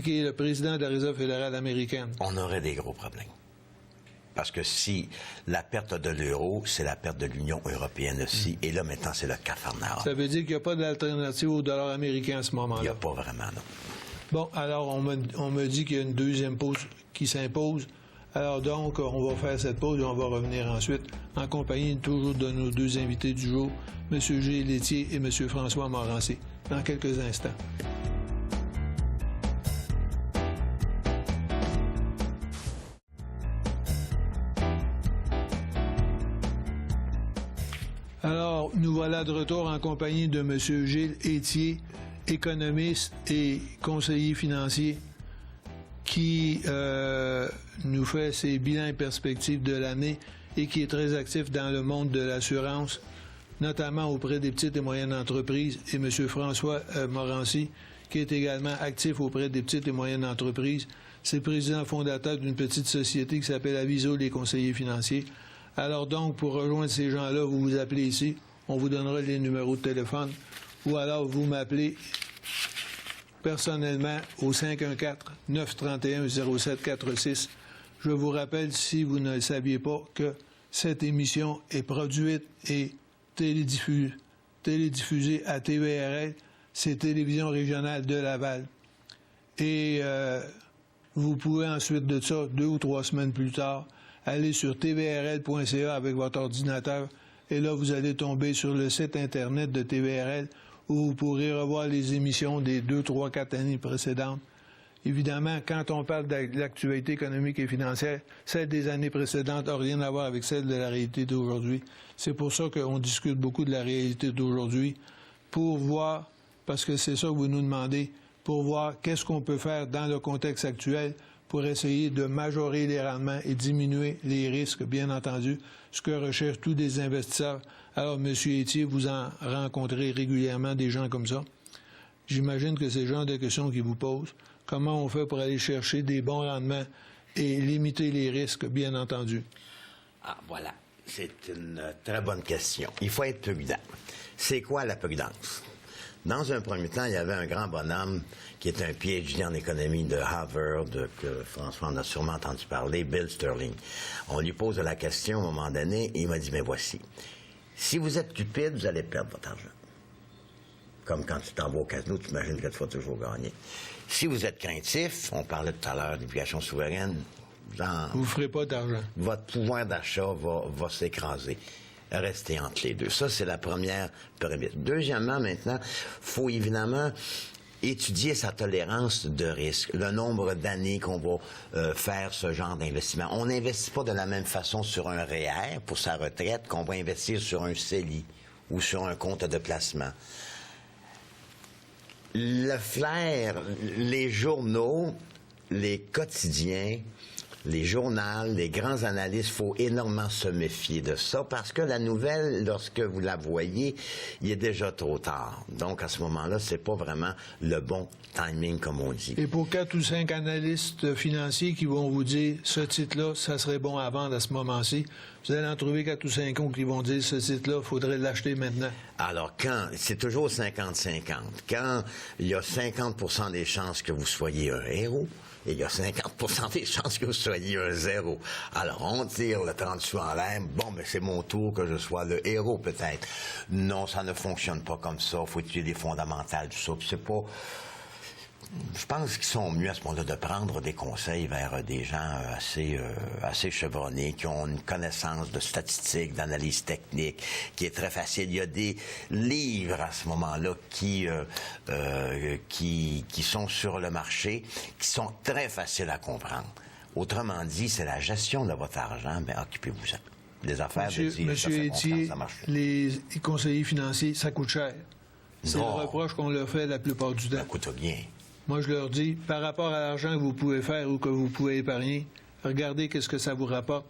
qui est le président de la Réserve fédérale américaine. On aurait des gros problèmes. Parce que si la perte de l'euro, c'est la perte de l'Union européenne aussi. Et là, maintenant, c'est le cafarnaum. Ça veut dire qu'il n'y a pas d'alternative au dollar américain à ce moment-là. Il n'y a pas vraiment, non. Bon, alors, on me dit qu'il y a une deuxième pause qui s'impose. Alors donc, on va faire cette pause et on va revenir ensuite en compagnie toujours de nos deux invités du jour, M. Gilles Etier et M. François Morancé, dans quelques instants. Alors, nous voilà de retour en compagnie de M. Gilles Etier, économiste et conseiller financier, qui nous fait ses bilans et perspectives de l'année et qui est très actif dans le monde de l'assurance, notamment auprès des petites et moyennes entreprises, et M. François Morancé, qui est également actif auprès des petites et moyennes entreprises. C'est le président fondateur d'une petite société qui s'appelle Aviso, les conseillers financiers. Alors donc, pour rejoindre ces gens-là, vous vous appelez ici on vous donnera les numéros de téléphone, ou alors vous m'appelez personnellement au 514-931-0746. Je vous rappelle, si vous ne le saviez pas, que cette émission est produite et télédiffusée à TVRL, c'est Télévision régionale de Laval. Et vous pouvez ensuite de ça, 2 ou 3 semaines plus tard, aller sur tvrl.ca avec votre ordinateur et là, vous allez tomber sur le site Internet de TVRL où vous pourrez revoir les émissions des 2, 3, 4 années précédentes. Évidemment, quand on parle de l'actualité économique et financière, celle des années précédentes n'a rien à voir avec celle de la réalité d'aujourd'hui. C'est pour ça qu'on discute beaucoup de la réalité d'aujourd'hui, pour voir, parce que c'est ça que vous nous demandez, pour voir qu'est-ce qu'on peut faire dans le contexte actuel pour essayer de majorer les rendements et diminuer les risques, bien entendu, ce que recherchent tous les investisseurs. Alors, M. Étier, vous en rencontrez régulièrement des gens comme ça. J'imagine que c'est le genre de questions qu'ils vous posent. Comment on fait pour aller chercher des bons rendements et limiter les risques, bien entendu? Ah, voilà. C'est une très bonne question. Il faut être prudent. C'est quoi la prudence? Dans un premier temps, il y avait un grand bonhomme qui est un PhD en économie de Harvard, que François en a sûrement entendu parler, Bill Sterling. On lui pose la question à un moment donné, et il m'a dit, mais voici, si vous êtes cupide, vous allez perdre votre argent. Comme quand tu t'en vas au casino, tu imagines que tu vas toujours gagner. Si vous êtes craintif, on parlait tout à l'heure d'obligations souveraines, vous ne ferez pas d'argent. Votre pouvoir d'achat va s'écraser. Restez entre les deux. Ça, c'est la première prémisse. Deuxièmement, maintenant, il faut évidemment étudier sa tolérance de risque, le nombre d'années qu'on va faire ce genre d'investissement. On n'investit pas de la même façon sur un REER pour sa retraite qu'on va investir sur un CELI ou sur un compte de placement. Le flair, les journaux, les quotidiens, les journaux, les grands analystes, il faut énormément se méfier de ça parce que la nouvelle, lorsque vous la voyez, il est déjà trop tard. Donc, à ce moment-là, c'est pas vraiment le bon timing, comme on dit. Et pour 4 ou 5 analystes financiers qui vont vous dire ce titre-là, ça serait bon à vendre à ce moment-ci, vous allez en trouver 4 ou 5 autres qui vont dire ce titre-là, il faudrait l'acheter maintenant. Alors, c'est toujours 50-50. Quand il y a 50% des chances que vous soyez un héros, et il y a 50% des chances que vous soyez un zéro. Alors, on tire le 30 sous en l'air. Bon, mais c'est mon tour que je sois le héros, peut-être. Non, ça ne fonctionne pas comme ça. Il faut étudier les fondamentales, tout ça. Puis c'est pas... Je pense qu'ils sont mieux à ce moment-là de prendre des conseils vers des gens assez chevronnés, qui ont une connaissance de statistiques, d'analyse technique, qui est très facile. Il y a des livres à ce moment-là qui sont sur le marché, qui sont très faciles à comprendre. Autrement dit, c'est la gestion de votre argent, bien, occupez-vous-en. Les affaires de dire, Monsieur Étier, ça marche. Les conseillers financiers, ça coûte cher. C'est le reproche qu'on leur fait la plupart du temps. Ça coûte rien. Moi, je leur dis, par rapport à l'argent que vous pouvez faire ou que vous pouvez épargner, regardez qu'est-ce que ça vous rapporte.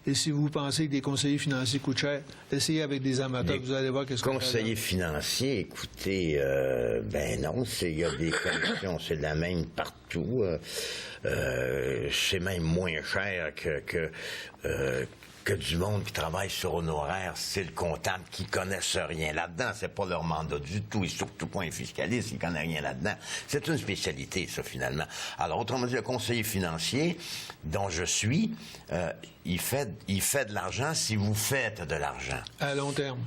Et si vous pensez que des conseillers financiers coûtent cher, essayez avec des amateurs, vous allez voir qu'est-ce que ça conseillers financiers, écoutez, ben non, il y a des commissions, c'est la même partout. C'est même moins cher que du monde qui travaille sur honoraire, c'est le comptable qui connaissent rien là-dedans. C'est pas leur mandat du tout, et surtout pas un fiscaliste qui connaît rien là-dedans. C'est une spécialité, ça, finalement. Alors, autrement dit, le conseiller financier, dont je suis, il fait de l'argent si vous faites de l'argent. À long terme.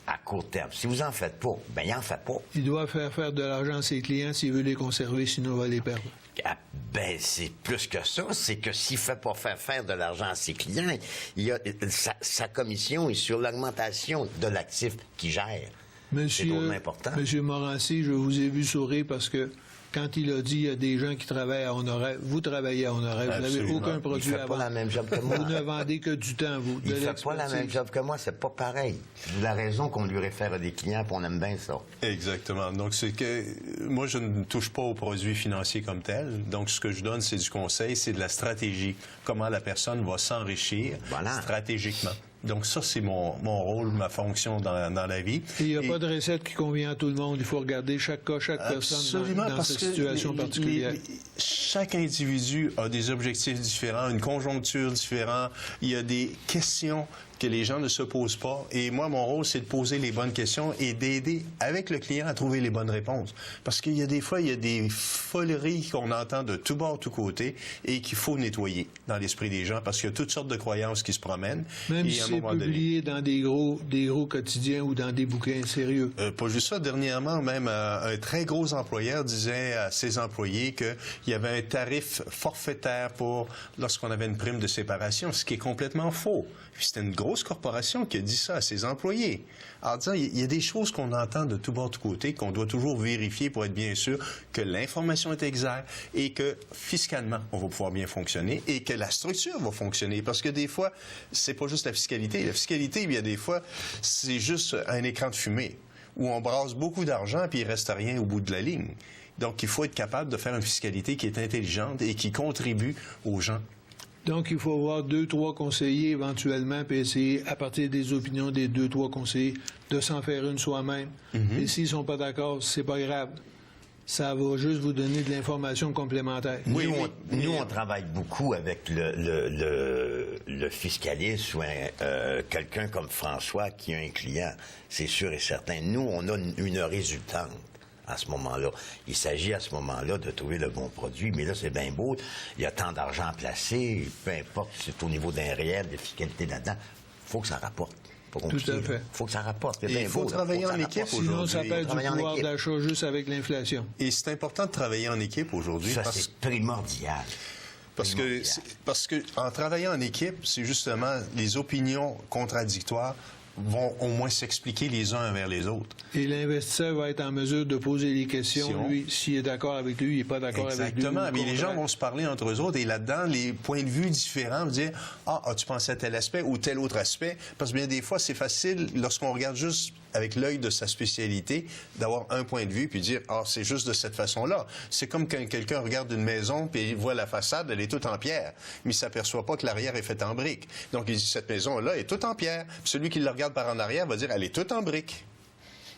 À court terme. Si vous en faites pas, ben il en fait pas. Il doit faire de l'argent à ses clients s'il veut les conserver, sinon il va les perdre. Ah, ben, c'est plus que ça. C'est que s'il ne fait pas faire de l'argent à ses clients, sa commission est sur l'augmentation de l'actif qu'il gère. C'est drôlement important. Monsieur Morancy, je vous ai vu sourire parce que quand il a dit il y a des gens qui travaillent à honoraire, vous travaillez à honoraire, vous n'avez aucun produit à vendre. Il ne fait pas la même job que moi. Vous ne vendez que du temps, vous. Il ne fait pas la même job que moi, c'est pas pareil. C'est la raison qu'on lui réfère à des clients, puis on aime bien ça. Exactement. Donc, c'est que moi, je ne touche pas aux produits financiers comme tels. Donc, ce que je donne, c'est du conseil, c'est de la stratégie. Comment la personne va s'enrichir stratégiquement. Donc ça, c'est mon rôle, ma fonction dans la vie. Et il n'y a pas de recette qui convient à tout le monde. Il faut regarder chaque cas, chaque personne dans cette situation particulière. Chaque individu a des objectifs différents, une conjoncture différente. Il y a des questions que les gens ne se posent pas. Et moi, mon rôle, c'est de poser les bonnes questions et d'aider avec le client à trouver les bonnes réponses. Parce qu'il y a des fois, il y a des foleries qu'on entend de tous bords, tous côtés et qu'il faut nettoyer dans l'esprit des gens parce qu'il y a toutes sortes de croyances qui se promènent. Même et si à un c'est moment donné, publié dans des gros quotidiens ou dans des bouquins sérieux. pas juste ça. Dernièrement, même un très gros employeur disait à ses employés qu'il y avait un tarif forfaitaire pour lorsqu'on avait une prime de séparation, ce qui est complètement faux. Puis c'était une grosse corporation qui a dit ça à ses employés. En disant, il y a des choses qu'on entend de tous bords, de tous côtés, qu'on doit toujours vérifier pour être bien sûr que l'information est exacte et que fiscalement, on va pouvoir bien fonctionner et que la structure va fonctionner. Parce que des fois, c'est pas juste la fiscalité. La fiscalité, il y a des fois, c'est juste un écran de fumée où on brasse beaucoup d'argent puis il reste rien au bout de la ligne. Donc, il faut être capable de faire une fiscalité qui est intelligente et qui contribue aux gens. Donc, il faut avoir 2-3 conseillers éventuellement, puis essayer, à partir des opinions des 2-3 conseillers, de s'en faire une soi-même. Et s'ils ne sont pas d'accord, c'est pas grave. Ça va juste vous donner de l'information complémentaire. Oui, nous, on travaille beaucoup avec le fiscaliste ou quelqu'un comme François qui a un client, c'est sûr et certain. Nous, on a une résultante. À ce moment-là. Il s'agit à ce moment-là de trouver le bon produit, mais là, c'est bien beau. Il y a tant d'argent placé, peu importe si c'est au niveau d'un réel, de fiscalité là-dedans, il faut que ça rapporte. Tout à fait. Il faut que ça rapporte. Il faut travailler en équipe aujourd'hui. Sinon, ça perd du pouvoir d'achat juste avec l'inflation. Et c'est important de travailler en équipe aujourd'hui. Ça, c'est primordial. Parce que en travaillant en équipe, c'est justement les opinions contradictoires vont au moins s'expliquer les uns envers les autres. Et l'investisseur va être en mesure de poser les questions, lui, s'il est d'accord avec lui, il n'est pas d'accord avec lui. Exactement. Mais les gens vont se parler entre eux autres et là-dedans, les points de vue différents vont dire « Ah, as-tu pensé à tel aspect ou tel autre aspect? » Parce que bien des fois, c'est facile, lorsqu'on regarde juste avec l'œil de sa spécialité, d'avoir un point de vue puis dire « Ah, c'est juste de cette façon-là. » C'est comme quand quelqu'un regarde une maison puis il voit la façade, elle est toute en pierre, mais il s'aperçoit pas que l'arrière est faite en briques. Donc, il dit « Cette maison-là est toute en pierre. » Puis celui qui le regarde par en arrière va dire « Elle est toute en briques. »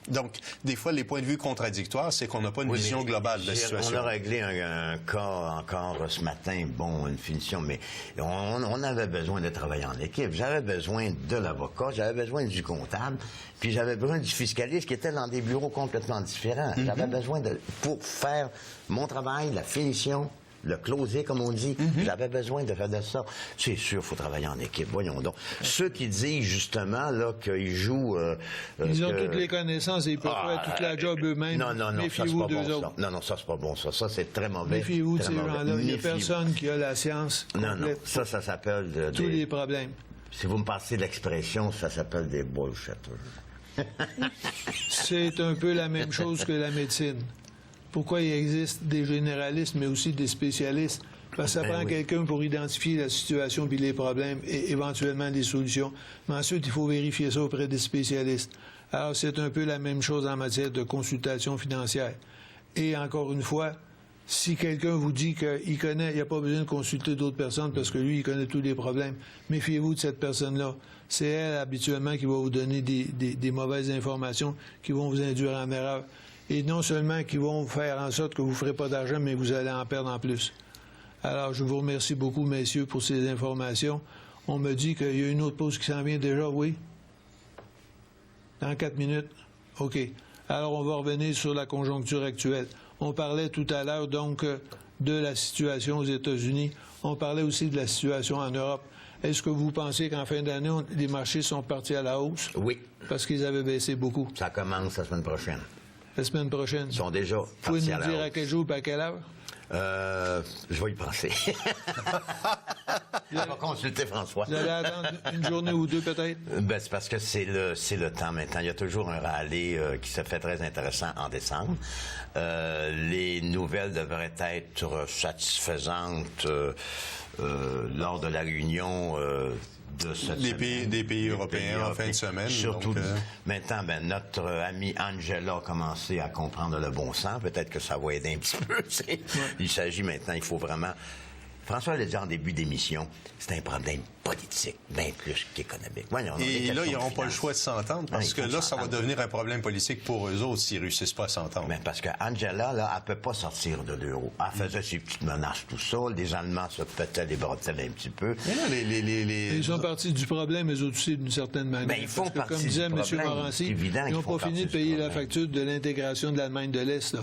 Donc, des fois, les points de vue contradictoires, c'est qu'on n'a pas une vision globale de la situation. On a réglé un cas encore ce matin, bon, une finition, mais on avait besoin de travailler en équipe. J'avais besoin de l'avocat, j'avais besoin du comptable, puis j'avais besoin du fiscaliste qui était dans des bureaux complètement différents. J'avais besoin pour faire mon travail, la finition, le closer, comme on dit. J'avais besoin de faire de ça. C'est sûr, il faut travailler en équipe. Voyons donc. Ceux qui disent, justement, là, qu'ils jouent... ils ont toutes les connaissances et ils peuvent faire toute la job eux-mêmes. Non, méfiez-vous d'eux autres. Non, ça, c'est pas bon, ça. Ça, c'est très mauvais. Méfiez-vous de ces gens-là. Il n'y a personne qui a la science complète. Non, ça s'appelle... tous les problèmes. Si vous me passez l'expression, ça s'appelle des bullshit. C'est un peu la même chose que la médecine. Pourquoi il existe des généralistes, mais aussi des spécialistes? Parce que ça prend quelqu'un pour identifier la situation puis les problèmes et éventuellement des solutions. Mais ensuite, il faut vérifier ça auprès des spécialistes. Alors, c'est un peu la même chose en matière de consultation financière. Et encore une fois, si quelqu'un vous dit qu'il connaît, il n'y a pas besoin de consulter d'autres personnes parce que lui, il connaît tous les problèmes, méfiez-vous de cette personne-là. C'est elle, habituellement, qui va vous donner des mauvaises informations qui vont vous induire en erreur. Et non seulement qui vont faire en sorte que vous ne ferez pas d'argent, mais vous allez en perdre en plus. Alors, je vous remercie beaucoup, messieurs, pour ces informations. On me dit qu'il y a une autre pause qui s'en vient déjà, oui? Dans 4 minutes? OK. Alors, on va revenir sur la conjoncture actuelle. On parlait tout à l'heure, donc, de la situation aux États-Unis. On parlait aussi de la situation en Europe. Est-ce que vous pensez qu'en fin d'année, les marchés sont partis à la hausse? Oui. Parce qu'ils avaient baissé beaucoup. Ça commence la semaine prochaine. La semaine prochaine? Ils sont déjà Vous pouvez partis nous à la dire hausse. à quel jour et à quelle heure? Je vais y penser. On va consulter François. Vous allez attendre une journée ou deux, peut-être? Ben, c'est parce que c'est le temps maintenant. Il y a toujours un rallye qui se fait très intéressant en décembre. Les nouvelles devraient être satisfaisantes lors de la réunion de cette semaine. Des pays européens en fin de semaine. Surtout, donc, maintenant, notre amie Angela a commencé à comprendre le bon sens. Peut-être que ça va aider un petit peu. Il s'agit maintenant, il faut vraiment François l'a dit en début d'émission, c'est un problème politique, bien plus qu'économique. Voyons, Et là, ils n'auront pas le choix de s'entendre parce que là, ça va devenir un problème politique pour eux autres s'ils ne réussissent pas à s'entendre. Mais parce qu'Angela, là, elle ne peut pas sortir de l'euro. Elle faisait ses petites menaces, tout ça. Les Allemands se pétaient les bretelles un petit peu. Mais là, Ils sont partis du problème, eux autres aussi, d'une certaine manière. Ben, ils font Parce que, partie comme disait du M. problème. Morancy, C'est évident ils qu'ils n'ont font pas fini de partie payer du la problème. facture de l'intégration de l'Allemagne de l'Est. Là.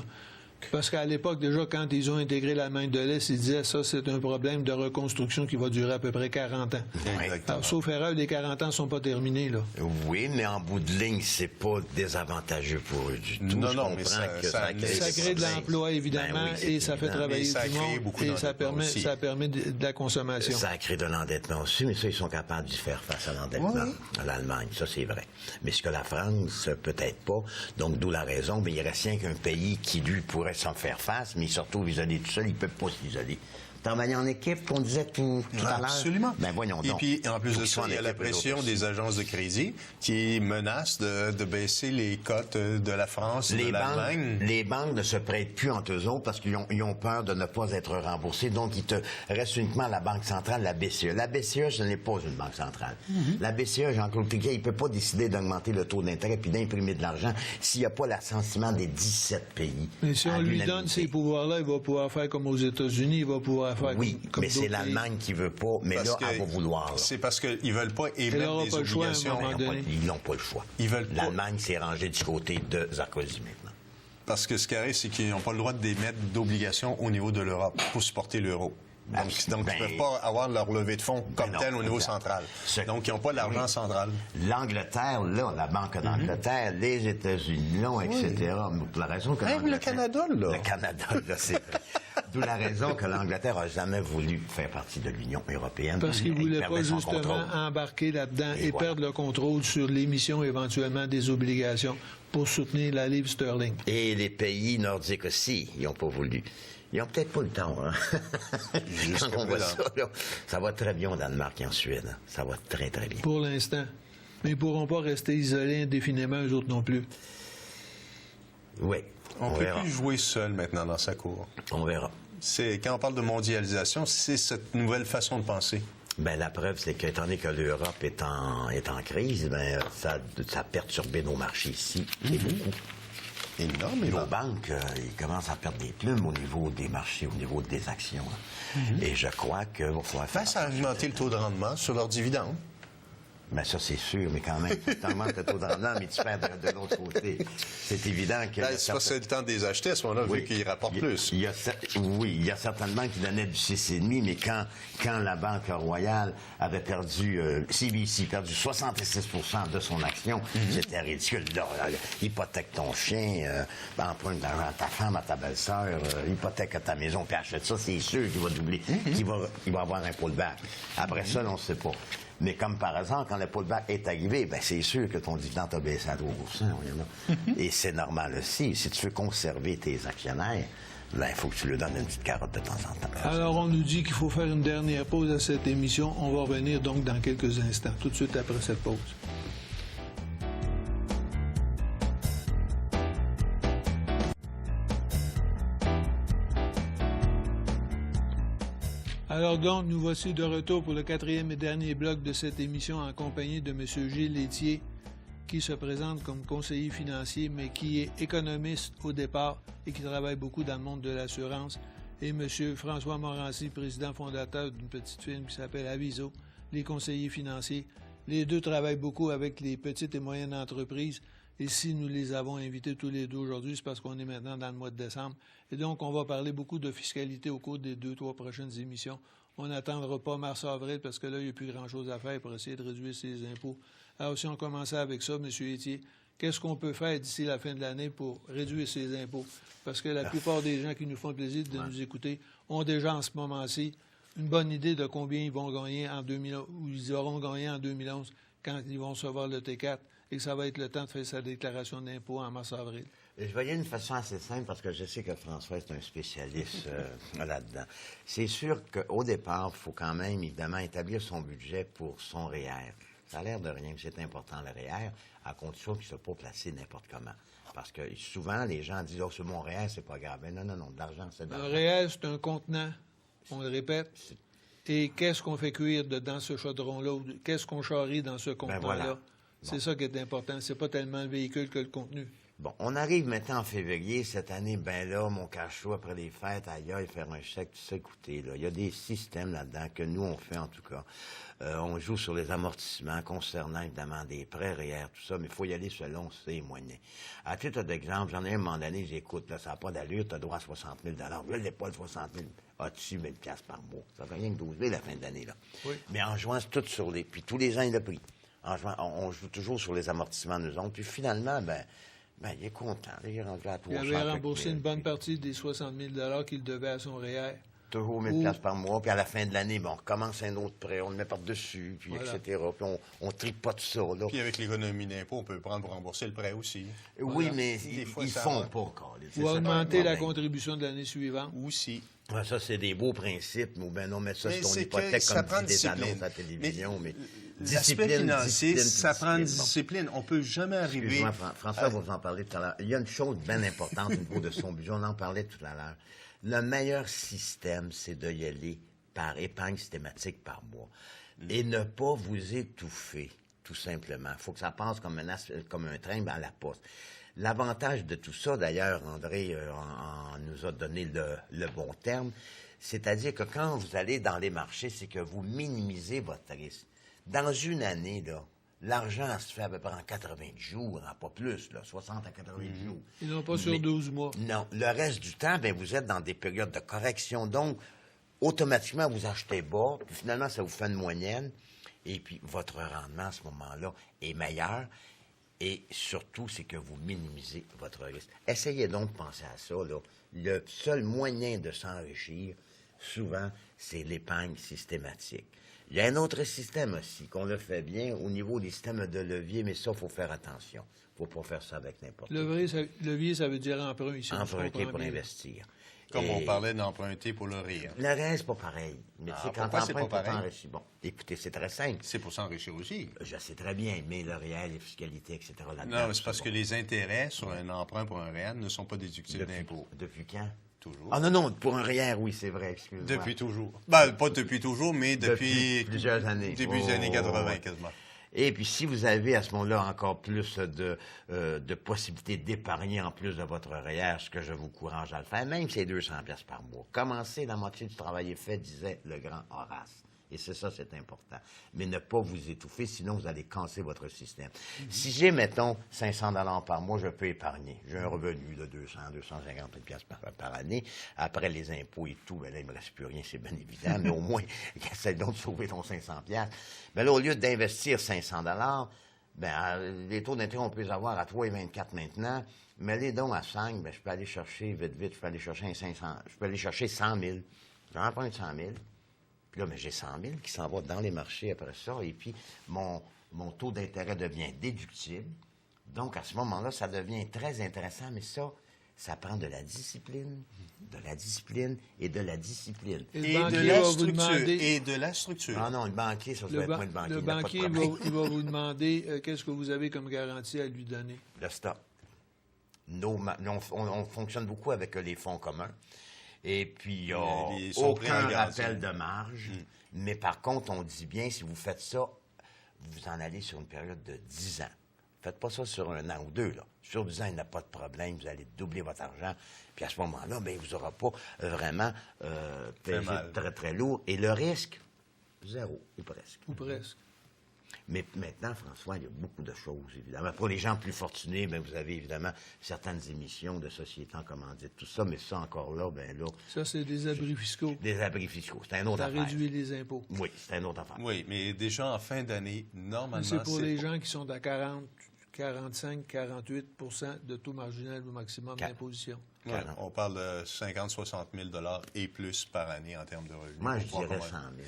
Parce qu'à l'époque, déjà, quand ils ont intégré l'Allemagne de l'Est, ils disaient ça, c'est un problème de reconstruction qui va durer à peu près 40 ans. Exactement. Alors, sauf erreur, les 40 ans ne sont pas terminés. Là. Oui, mais en bout de ligne, c'est pas désavantageux pour eux du tout. Non, Je non, mais comprends ça- que ça- crée Ça des crée de problèmes. l'emploi, évidemment, Ben oui, c'est et ça fait évident. travailler Mais ça du crée monde, beaucoup et d'endettement aussi. ça permet de la consommation. Ça crée de l'endettement aussi, mais ça, ils sont capables d'y faire face à l'endettement, à l'Allemagne. Ça, c'est vrai. Mais ce que la France, peut-être pas. Donc, d'où la raison. Mais il reste rien qu'un pays qui, lui, pourrait s'en faire face, mais il se retrouve isolé tout seul. Il peut pas s'isoler. Travailler en équipe, qu'on disait tout à l'heure. Absolument. Ben, voyons Et donc. puis, en plus Faut de qu'ils ça, soient en il y a la équipe, eux autres pression aussi. des agences de crédit qui menacent de baisser les cotes de la France et de l'Allemagne. Les banques ne se prêtent plus entre eux autres parce qu'ils ont peur de ne pas être remboursés. Donc, il te reste uniquement la Banque centrale, la BCE. La BCE, ce n'est pas une banque centrale. La BCE, Jean-Claude Trichet, il ne peut pas décider d'augmenter le taux d'intérêt puis d'imprimer de l'argent s'il n'y a pas l'assentiment des 17 pays. Mais si à on lui l'unanimité. donne ces pouvoirs-là, il va pouvoir faire comme aux États-Unis, il va pouvoir faire Oui, comme mais c'est d'autres pays. l'Allemagne qui veut pas. Mais Parce là, que elle va vouloir. là. C'est parce qu'ils veulent pas Elle émettre aura des pas le choix à un obligations. moment donné. Ils n'ont pas le choix. Ils veulent pas. L'Allemagne s'est rangée du côté de Sarkozy maintenant. Parce que ce qui arrive, c'est qu'ils n'ont pas le droit d'émettre d'obligations au niveau de l'Europe pour supporter l'euro. Donc, ils ne peuvent pas avoir leur levée de fonds comme non, tel au niveau exact. central. Ce- Donc, ils n'ont pas l'argent central. L'Angleterre, là, la Banque d'Angleterre, les États-Unis, non, etc. Mais pour la raison que Même le l'Angleterre- Canada, là. Le Canada, là, c'est vrai. D'où la raison que l'Angleterre n'a jamais voulu faire partie de l'Union européenne. Parce qu'ils ne Il voulaient perdait pas son justement contrôle. embarquer là-dedans Et et voilà. perdre le contrôle sur l'émission éventuellement des obligations pour soutenir la livre sterling. Et les pays nordiques aussi, ils n'ont pas voulu. Ils n'ont peut-être pas le temps, hein? Jusqu'à Quand on voit présent. ça, là, ça va très bien au Danemark et en Suède. hein. Ça va très, très bien. Pour l'instant. Mais ils ne pourront pas rester isolés indéfiniment, eux autres non plus. Oui, On ne peut verra. plus jouer seul maintenant dans sa cour. On verra. Quand on parle de mondialisation, c'est cette nouvelle façon de penser. Ben, la preuve, c'est qu'étant donné que l'Europe est en crise, ben, ça a perturbé nos marchés ici, et beaucoup. Énormément. Nos banques, ils commencent à perdre des plumes au niveau des marchés, au niveau des actions. là. Et je crois qu'il va falloir faire... Face à augmenter le taux de rendement sur leurs dividendes. Ben ça, c'est sûr, mais quand même, tu augmentes le taux de rendement, mais tu perds de l'autre côté. C'est évident que... Ben, c'est pas c'est le temps de les acheter à ce moment-là, vu qu'ils rapportent plus. Oui, il y a certaines banques qui donnaient du 6,5, mais quand la Banque Royale avait perdu, CBC, perdu 66% de son action, c'était ridicule. Là, hypothèque ton chien, emprunte de l'argent à ta femme, à ta belle-sœur, hypothèque ta maison, puis achète ça, c'est sûr qu'il va doubler, qu'il va avoir un pullback. Après ça, on ne sait pas. Mais comme par hasard, quand le pullback est arrivé, ben c'est sûr que ton dividende a baissé à 3%. Et c'est normal aussi. Si tu veux conserver tes actionnaires, ben il faut que tu leur donnes une petite carotte de temps en temps. Alors, on nous dit qu'il faut faire une dernière pause à cette émission. On va revenir donc dans quelques instants, tout de suite après cette pause. Alors donc, nous voici de retour pour le quatrième et dernier bloc de cette émission en compagnie de M. Gilles Laitier, qui se présente comme conseiller financier, mais qui est économiste au départ et qui travaille beaucoup dans le monde de l'assurance, et M. François Morancy, président fondateur d'une petite firme qui s'appelle Aviso, les conseillers financiers. Les deux travaillent beaucoup avec les petites et moyennes entreprises. Et si nous les avons invités tous les deux aujourd'hui, c'est parce qu'on est maintenant dans le mois de décembre. Et donc, on va parler beaucoup de fiscalité au cours des 2-3 prochaines émissions. On n'attendra pas mars-avril parce que là, il n'y a plus grand-chose à faire pour essayer de réduire ses impôts. Alors, si on commençait avec ça, M. Laitier, qu'est-ce qu'on peut faire d'ici la fin de l'année pour réduire ses impôts? Parce que la plupart des gens qui nous font plaisir de nous écouter ont déjà en ce moment-ci une bonne idée de combien ils vont gagner en 2011, ou ils auront gagné en 2011 quand ils vont recevoir le T4 et que ça va être le temps de faire sa déclaration d'impôt en mars-avril. Je vais y aller d'une façon assez simple parce que je sais que François est un spécialiste là-dedans. C'est sûr qu'au départ, il faut quand même, évidemment, établir son budget pour son REER. Ça a l'air de rien, mais c'est important, le REER, à condition qu'il ne soit pas placé n'importe comment. Parce que souvent, les gens disent « Oh, c'est mon REER, c'est pas grave. » Mais non, de l'argent, c'est de Le l'argent. REER, c'est un contenant on le répète. Et qu'est-ce qu'on fait cuire dans ce chaudron-là? Ou qu'est-ce qu'on charrie dans ce contenant-là? voilà. C'est ça qui est important. C'est pas tellement le véhicule que le contenu. Bon, on arrive maintenant en février. Cette année, ben là, mon cachot, après les fêtes, ailleurs, faire un chèque, tu sais, écoutez, là, il y a des systèmes là-dedans que nous, on fait en tout cas. On joue sur les amortissements concernant, évidemment, des prêts REER, tout ça, mais il faut y aller selon ses moyens. À titre d'exemple, j'en ai un moment donné, j'écoute, là, ça n'a pas d'allure, tu as droit à 60 000 je l'ai pas, le 60 000 As-tu 1 000 par mois? Ça fait rien que 12 000 à la fin de l'année, là. Oui. Mais en jouant tout sur les... Puis tous les ans, il a pris. En jouant, on joue toujours sur les amortissements, nous autres. Puis finalement, ben, il est content. Il est rendu à 300 Il avait remboursé quelques une bonne mille. partie des 60 000 qu'il devait à son REER. Toujours 1 000 par mois, puis à la fin de l'année, bon, on recommence un autre prêt, on le met par-dessus, puis Voilà. etc. Puis on tripe pas tout ça, là. Puis avec l'économie d'impôt, on peut prendre pour rembourser le prêt aussi. Oui, mais Des fois, ils ça font va. pas encore. Ou augmenter la contribution de l'année suivante. Aussi. Ouais, ça, c'est des beaux principes, ou ben non, mettre ça Mais sur ton c'est que hypothèque ça comme prend dit des discipline. annonces à la télévision, mais L'aspect financier, ça prend bon. discipline. On peut jamais arriver... Excuse-moi, François va vous en parler tout à l'heure. Il y a une chose bien importante au niveau de son budget, on en parlait tout à l'heure. Le meilleur système, c'est de y aller par épargne systématique par mois et ne pas vous étouffer, tout simplement. Il faut que ça passe comme un train à la poste. L'avantage de tout ça, d'ailleurs, André nous a donné le bon terme, c'est-à-dire que quand vous allez dans les marchés, c'est que vous minimisez votre risque. Dans une année, là, l'argent se fait à peu près en 80 jours, pas plus, là, 60 à 80 jours. Ils n'ont pas sur 12 mois. Non. Le reste du temps, ben, vous êtes dans des périodes de correction. Donc, automatiquement, vous achetez bas, puis finalement, ça vous fait une moyenne. Et puis, votre rendement, à ce moment-là, est meilleur. Et surtout, c'est que vous minimisez votre risque. Essayez donc de penser à ça, là. Le seul moyen de s'enrichir, souvent, c'est l'épargne systématique. Il y a un autre système aussi, qu'on le fait bien au niveau des systèmes de levier, mais ça, il faut faire attention. Il ne faut pas faire ça avec n'importe qui. Levier, ça veut dire emprunt ici. Emprunter pour investir. Comme Et on parlait d'emprunter pour le rire. le reste, c'est pas pareil. Mais tu sais, quand pourquoi c'est t'empruntes, pas tu pareil? t'enrichis. Bon, écoutez, c'est très simple. C'est pour s'enrichir aussi. Je sais très bien, mais le réel, les fiscalités, etc. là-dedans, Non, mais c'est parce bon. que les intérêts sur un emprunt pour un réel ne sont pas déductibles d'impôt. Depuis quand? Toujours. Ah non, pour un REER, oui, c'est vrai, excuse-moi. Depuis toujours. Ben, pas depuis toujours, mais Depuis plusieurs années. Depuis les années Oh, 80, ouais. quasiment. Et puis, si vous avez à ce moment-là encore plus de possibilités d'épargner en plus de votre REER, ce que je vous encourage à le faire, même si c'est 200 pièces par mois. Commencez, la moitié du travail est fait, disait le grand Horace. Et c'est ça, c'est important. Mais ne pas vous étouffer, sinon vous allez casser votre système. Si j'ai, mettons, 500 $ par mois, je peux épargner. J'ai un revenu de 200, 250 pièces par année. Après les impôts et tout, ben là, il me reste plus rien, c'est bien évident. Mais au moins, essaie donc de sauver ton 500 pièces. Mais là, au lieu d'investir 500 $, ben, les taux d'intérêt, on peut les avoir à 3,24 maintenant. Mais les dons à 5, ben, je peux aller chercher, vite, je peux aller chercher un 500, je peux aller chercher 100 000. J'en emprunte 100 000. Puis là, mais j'ai 100 000 qui s'en va dans les marchés après ça, et puis mon taux d'intérêt devient déductible. Donc, à ce moment-là, ça devient très intéressant, mais ça prend de la discipline, et de la discipline. Et le Et de banquier la va vous structure. demander... Et de la structure. Ah non, le banquier, ça doit être moins le banquier. Le il n'a pas de banquier, problème. il va vous demander qu'est-ce que vous avez comme garantie à lui donner. Le stock. On fonctionne beaucoup avec les fonds communs. Et puis, il n'y a Ils sont pris en aucun garantie. rappel de marge. Mais par contre, on dit bien, si vous faites ça, vous en allez sur une période de 10 ans. Faites pas ça sur 1 an ou 2, là. Sur 10 ans, il n'y a pas de problème. Vous allez doubler votre argent. Puis à ce moment-là, ben, vous n'aurez pas vraiment pesé mal. très, très lourd. Et le risque, 0, ou presque. Ou presque. Mais maintenant, François, il y a beaucoup de choses, évidemment. Pour les gens plus fortunés, ben, vous avez évidemment certaines émissions de sociétés en commandite, tout ça, mais ça encore là, ben là, Ça, c'est des abris fiscaux. des abris fiscaux, c'est un autre Ça affaire. réduit les impôts. Oui, c'est un autre affaire. Oui, mais déjà en fin d'année, normalement, Mais c'est pour les gens qui sont à 40, 45, 48 % de taux marginal au maximum d'imposition. Ouais, on parle de 50, 60 000 $ et plus par année en termes de revenus. Moi, je Pour dirais pouvoir 100 000.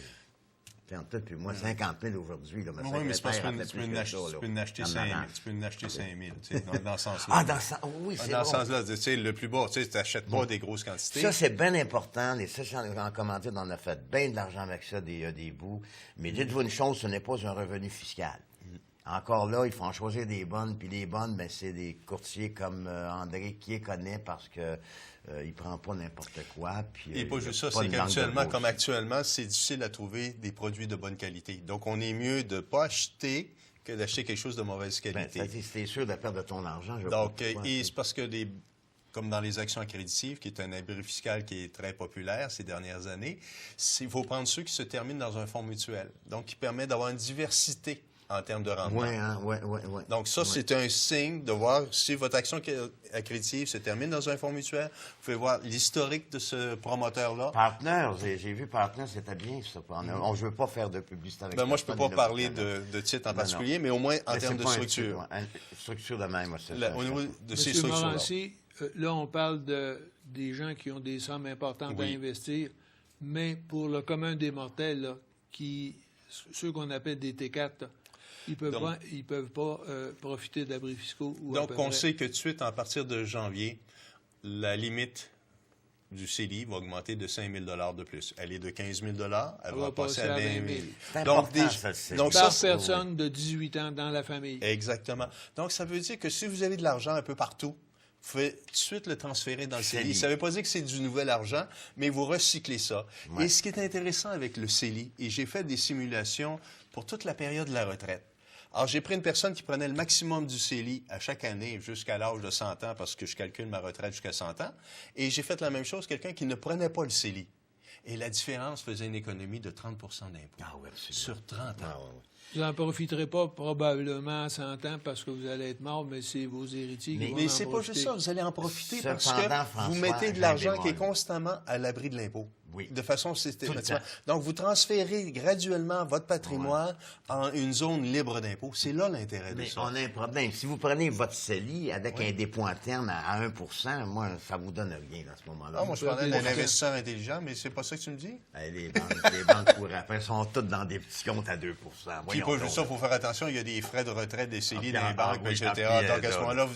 Puis moi, 50 000 aujourd'hui, là, ma Oui, mais c'est parce que secrétaire a fait tu peux plus en que ça, là. acheter Ça 5 000. m'arrange. Tu peux en acheter 5 000, tu sais, dans ce sens-là. Ah, dans ça, oui, c'est Dans ce bon. sens-là, tu sais, le plus bas, tu sais, n'achètes pas des grosses quantités. Ça, c'est bien important. Les sociétés en commandite, on a fait bien de l'argent avec ça, des bouts. Mais dites-vous une chose, ce n'est pas un revenu fiscal. Encore là, il faut en choisir des bonnes, puis les bonnes, ben, c'est des courtiers comme André qui les connaît parce que il prend pas n'importe quoi. Puis, et pas il y a juste ça, pas c'est de langue de qu'actuellement, bois comme aussi. actuellement, c'est difficile à trouver des produits de bonne qualité. Donc, on est mieux de ne pas acheter que d'acheter quelque chose de mauvaise Ben, qualité. c'est sûr de perdre ton argent. Je vois Donc, pas pourquoi. et c'est parce que comme dans les actions accréditives, qui est un abri fiscal qui est très populaire ces dernières années, il faut prendre ceux qui se terminent dans un fonds mutuel. Donc, qui permet d'avoir une diversité en termes de rendement. Oui, hein, ouais. Donc, ça, c'est un signe de voir si votre action accréditive se termine dans un fonds mutuel. Vous pouvez voir l'historique de ce promoteur-là. Partners, j'ai vu Partners, c'était bien ça. Je veux pas faire de publicité avec Ben, moi, je peux personne, pas là, parler maintenant. de titre en Non, particulier, mais au moins en Mais termes c'est de pas structure. une structure de même, c'est ça. Au niveau de ces Monsieur structures-là. Morancy, là, on parle des gens qui ont des sommes importantes à Oui. investir, mais pour le commun des mortels, là, ceux qu'on appelle des T4, là, ils peuvent pas profiter d'abris fiscaux. Ou à Donc, peu on près. sait que tout de suite, à partir de janvier, la limite du CELI va augmenter de 5 000 de plus. Elle est de 15 000 elle va passer à 20 000 C'est Donc, important, ça, le CELI. donc Par ça, personne de 18 ans dans la famille. exactement. Donc, ça veut dire que si vous avez de l'argent un peu partout, vous pouvez tout de suite le transférer dans le CELI. Ça ne veut pas dire que c'est du nouvel argent, mais vous recyclez ça. Ouais. Et ce qui est intéressant avec le CELI, et j'ai fait des simulations pour toute la période de la retraite. Alors, j'ai pris une personne qui prenait le maximum du CELI à chaque année jusqu'à l'âge de 100 ans, parce que je calcule ma retraite jusqu'à 100 ans, et j'ai fait la même chose, quelqu'un qui ne prenait pas le CELI. Et la différence faisait une économie de 30 d'impôt Ah ouais, absolument. sur 30 ans. Ah, ouais. Vous n'en profiterez pas probablement à 100 ans parce que vous allez être mort, mais c'est vos héritiers qui vont Mais en c'est pas profiter. juste ça, vous allez en profiter parce Cependant, que François, vous mettez de j'ai un l'argent qui est bémol. constamment à l'abri de l'impôt. Oui. De façon Tout le systématique. temps. Donc, vous transférez graduellement votre patrimoine en une zone libre d'impôt. C'est là l'intérêt de Mais ça. on a un problème. Si vous prenez votre CELI avec un dépôt interne à 1 moi, ça vous donne rien à ce moment-là. Ah, moi, je parlais d'un investisseur intelligent, mais c'est pas ça que tu me dis? Les banques courent après sont toutes dans des petits comptes à 2 Puis Voyons pas donc. juste ça, il faut faire attention, il y a des frais de retraite des CELI Ah, dans les puis, banques, oui, etc. ah, puis, Donc, à ce moment-là,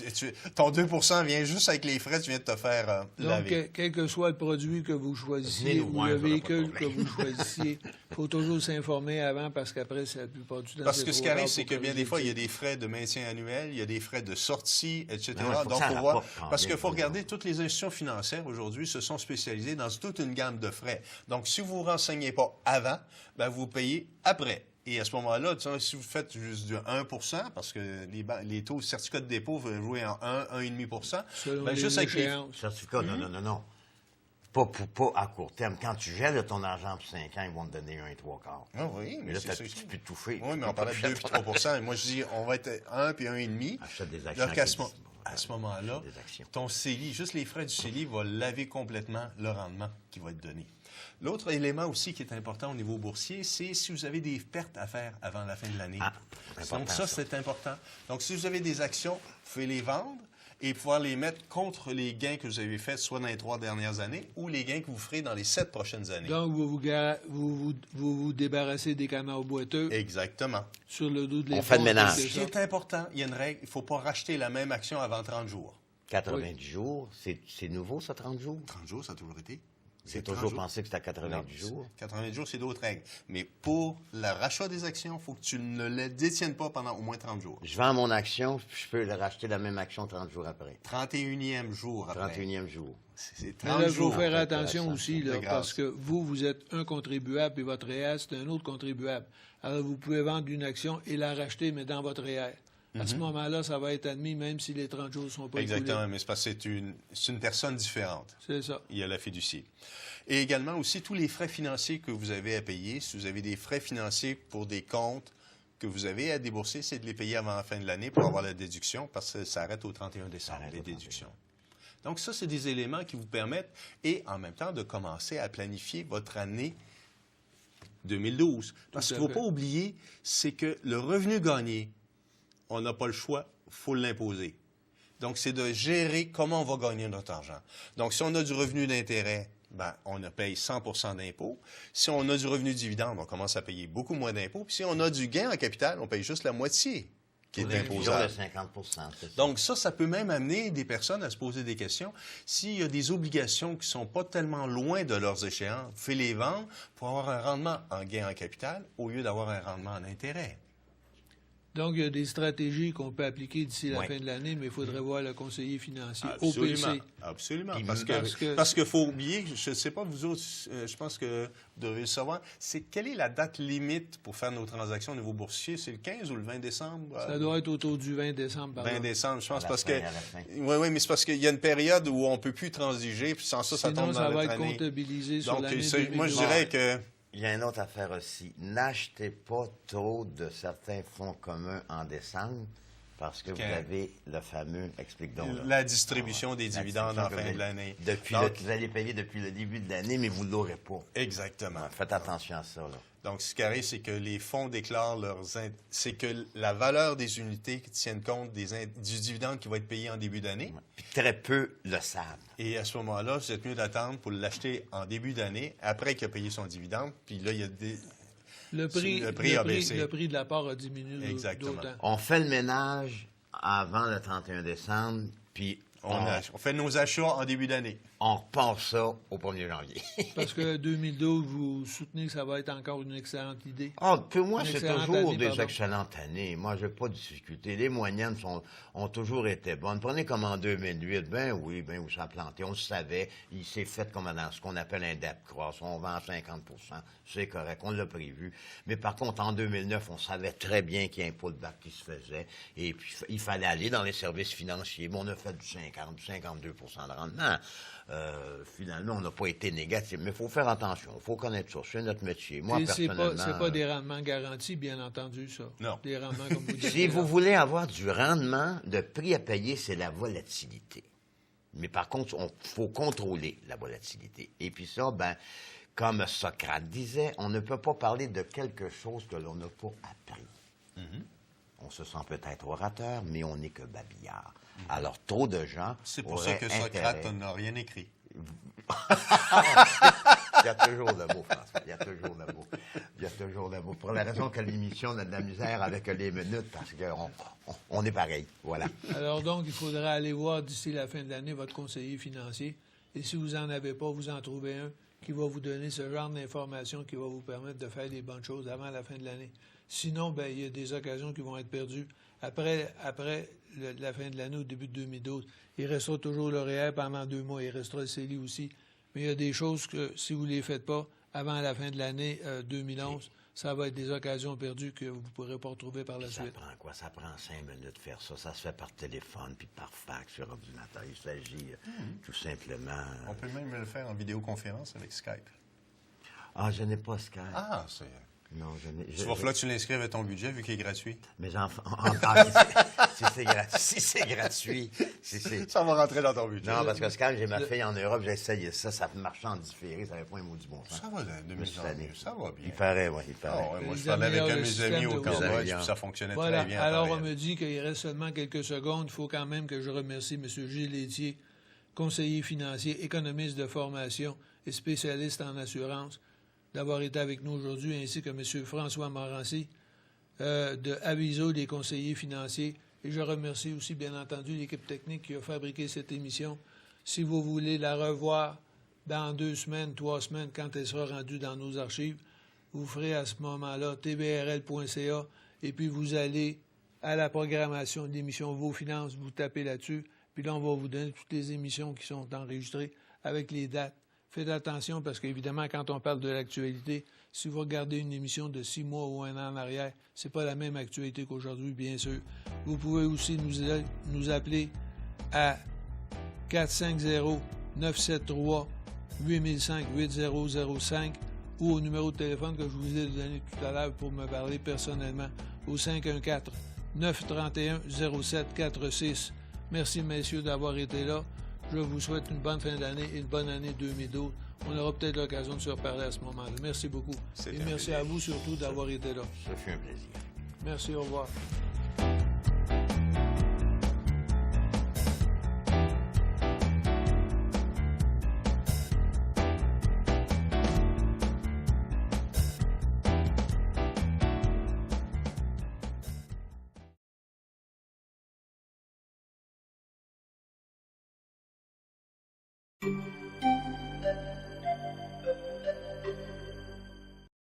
ton 2 vient juste avec les frais, tu viens de te faire Donc, laver. quel que soit le produit que vous choisissiez Venez nous ou voir, le ça, pas de véhicule que problème. vous choisissiez, il faut toujours s'informer avant parce qu'après, c'est la plupart du temps. Parce c'est que ce trop qui arrive, tard c'est pour que bien des fois, il y a corriger. des frais de maintien annuel, il y a des frais de sortie, etc. Ah ouais, faut que Donc, ça faut voir. rapporte quand Parce même, qu'il faut faut regarder, toutes les institutions financières aujourd'hui se sont spécialisées dans toute une gamme de frais. Donc, si vous ne vous renseignez pas avant, ben, vous payez après. Et à ce moment-là, si vous faites juste du 1 parce que les taux certificats de dépôt vont jouer en 1,5 Selon ben, les juste avec les échéances. Certificat, non. Pas à court terme. Quand tu gèles ton argent pour 5 ans, ils vont te donner 1 et 3 quarts. Ah oui, mais là, c'est ça. tu peux tout faire. Oui, mais on parlait de 2 puis 3 Et moi, je dis, on va être 1 puis 1,5. Achète des actions. Donc, à ce moment-là, Des actions. ton CELI, juste les frais du CELI, va laver complètement le rendement qui va être donné. L'autre élément aussi qui est important au niveau boursier, c'est si vous avez des pertes à faire avant la fin de l'année. Ah, important, Donc, ça, c'est important. Donc, si vous avez des actions, vous pouvez les vendre et pouvoir les mettre contre les gains que vous avez faits soit dans les 3 dernières années ou les gains que vous ferez dans les 7 prochaines années. Donc, vous débarrassez des canards boiteux Exactement. sur le dos de On l'épaule. fait le ménage. Ce qui est important, il y a une règle, il ne faut pas racheter la même action avant 30 jours. 90 jours, c'est nouveau, ça, 30 jours? 30 jours, ça a toujours été. J'ai 30 toujours jours. pensé que c'était à 90 jours. 90 jours, c'est d'autres règles. Mais pour le rachat des actions, il faut que tu ne les détiennes pas pendant au moins 30 jours. Je vends mon action, puis je peux le racheter la même action 30 jours après. 31e jour après. 31e jour. C'est Mais 30 là, il faut jours. faire après, attention ça, aussi, de là, grâce. parce que vous êtes un contribuable et votre REER, c'est un autre contribuable. Alors, vous pouvez vendre une action et la racheter, mais dans votre REER. À ce moment-là, ça va être admis, même si les 30 jours ne sont pas Exactement, écoulés. mais c'est parce que c'est une personne différente. C'est ça. Il y a la fiducie. Et également aussi tous les frais financiers que vous avez à payer. Si vous avez des frais financiers pour des comptes que vous avez à débourser, c'est de les payer avant la fin de l'année pour avoir la déduction, parce que ça arrête au 31 décembre, les déductions. Donc ça, c'est des éléments qui vous permettent, et en même temps, de commencer à planifier votre année 2012. Parce qu'il ne faut pas oublier, c'est que le revenu gagné, on n'a pas le choix, il faut l'imposer. Donc, c'est de gérer comment on va gagner notre argent. Donc, si on a du revenu d'intérêt, ben, on paye 100 d'impôts. Si on a du revenu de dividende, on commence à payer beaucoup moins d'impôts. Puis si on a du gain en capital, on paye juste la moitié qui est imposable. de 50 c'est ça. Donc ça peut même amener des personnes à se poser des questions. S'il y a des obligations qui ne sont pas tellement loin de leurs échéances, faites les vendre pour avoir un rendement en gain en capital au lieu d'avoir un rendement en intérêt. Donc, il y a des stratégies qu'on peut appliquer d'ici la Oui. fin de l'année, mais il faudrait voir le conseiller financier, Absolument. OPC. Absolument. Puis Parce qu'il faut oublier, je ne sais pas, vous autres, je pense que vous devez le savoir, c'est quelle est la date limite pour faire nos transactions au niveau boursier? C'est le 15 ou le 20 décembre? Ça doit être autour du 20 décembre, par 20 exemple. décembre, je pense, À la parce fin, que... à la fin. Oui, mais c'est parce qu'il y a une période où on ne peut plus transiger, puis sans ça, ça Sinon, tombe dans ça va notre être année. comptabilisé sur Donc, l'année moi, je 2012. dirais que... Il y a une autre affaire aussi. N'achetez pas trop de certains fonds communs en décembre parce que vous avez le fameux, explique donc. là. La distribution des La dividendes en distribution fin que de l'année. Vous allez payer depuis le début de l'année, mais vous ne l'aurez pas. Exactement. Faites attention à ça. Là. Donc, ce qui arrive, c'est que les fonds déclarent c'est que la valeur des unités qui tiennent compte du dividende qui va être payé en début d'année. Puis très peu le savent. Et à ce moment-là, vous êtes mieux d'attendre pour l'acheter en début d'année, après qu'il a payé son dividende. Puis là, il y a des... Le prix a baissé. Le prix de la part a diminué Exactement. d'autant. On fait le ménage avant le 31 décembre, puis On fait nos achats en début d'année. on repart ça au 1er janvier. Parce que 2012, vous soutenez que ça va être encore une excellente idée. Pour moi, Une c'est excellente toujours année, des pardon. excellentes années. Moi, j'ai pas de difficulté. Les moyennes ont toujours été bonnes. Prenez comme en 2008. Où ça a planté. On le savait. Il s'est fait comme dans ce qu'on appelle un debt cross. On vend 50 %. C'est correct. On l'a prévu. Mais par contre, en 2009, on savait très bien qu'il y a un pullback qui se faisait. Et puis, il fallait aller dans les services financiers. Mais on a fait du 50, du 52 % de rendement. Finalement, on n'a pas été négatif. Mais il faut faire attention. Il faut connaître ça. C'est notre métier. Moi, Et c'est personnellement... pas des rendements garantis, bien entendu, ça. Non. Des rendements, comme vous dites. Si vous voulez avoir du rendement, le prix à payer, c'est la volatilité. Mais par contre, il faut contrôler la volatilité. Et puis ça, comme Socrate disait, on ne peut pas parler de quelque chose que l'on n'a pas appris. On se sent peut-être orateur, mais on n'est que babillard. Alors, trop de gens C'est pour ça auraient que Socrate intérêt- n'a rien écrit. Il y a toujours le mot, François. Il y a toujours le mot. Il y a toujours le mot. Pour la raison que l'émission a de la misère avec les minutes, parce qu'on est pareil. Voilà. Alors donc, il faudra aller voir d'ici la fin de l'année votre conseiller financier. Et si vous n'en avez pas, vous en trouvez un qui va vous donner ce genre d'informations qui va vous permettre de faire des bonnes choses avant la fin de l'année. Sinon, il y a des occasions qui vont être perdues. Après la fin de l'année, au début de 2012, il restera toujours le REER pendant 2 mois. Il restera le CELI aussi. Mais il y a des choses que, si vous ne les faites pas avant la fin de l'année 2011, ça va être des occasions perdues que vous ne pourrez pas retrouver par la Ça suite. prend quoi? Ça prend 5 minutes de faire ça. Ça se fait par téléphone puis par fax sur ordinateur. Il s'agit tout simplement... On peut même le faire en vidéoconférence avec Skype. Ah, je n'ai pas Skype. Ah, c'est... Non, je n'ai... Il va falloir que tu l'inscrives à ton budget vu qu'il est gratuit. Mes enfants... si c'est gratuit... Ça va rentrer dans ton budget. Non, parce que quand j'ai ma fille en Europe, j'ai essayé ça. Ça marchait en différé. Ça n'avait pas un mot du bon sens. Ça va de mieux en mieux. Ça va bien. Il paraît, oui, il paraît. Ah ouais, moi, je Ils parlais avec un de améliorent le mes amis système au de Cambodge, vote. puis ça fonctionnait Voilà. très bien. Alors, on pareil. me dit qu'il reste seulement quelques secondes. Il faut quand même que je remercie M. Gilles Laitier, conseiller financier, économiste de formation et spécialiste en assurance, d'avoir été avec nous aujourd'hui, ainsi que M. François Morancy, de Aviso, des conseillers financiers. Et je remercie aussi, bien entendu, l'équipe technique qui a fabriqué cette émission. Si vous voulez la revoir dans 2 semaines, 3 semaines, quand elle sera rendue dans nos archives, vous ferez à ce moment-là tvrl.ca et puis vous allez à la programmation de l'émission Vos Finances, vous tapez là-dessus, puis là, on va vous donner toutes les émissions qui sont enregistrées avec les dates. Faites attention parce qu'évidemment, quand on parle de l'actualité, si vous regardez une émission de 6 mois ou 1 an en arrière, c'est pas la même actualité qu'aujourd'hui, bien sûr. Vous pouvez aussi nous appeler à 450-973-8005-8005 ou au numéro de téléphone que je vous ai donné tout à l'heure pour me parler personnellement au 514-931-0746. Merci, messieurs, d'avoir été là. Je vous souhaite une bonne fin d'année et une bonne année 2012. On aura peut-être l'occasion de se reparler à ce moment-là. Merci beaucoup. Et merci à vous surtout d'avoir été là. Ça fait un plaisir. Merci, au revoir.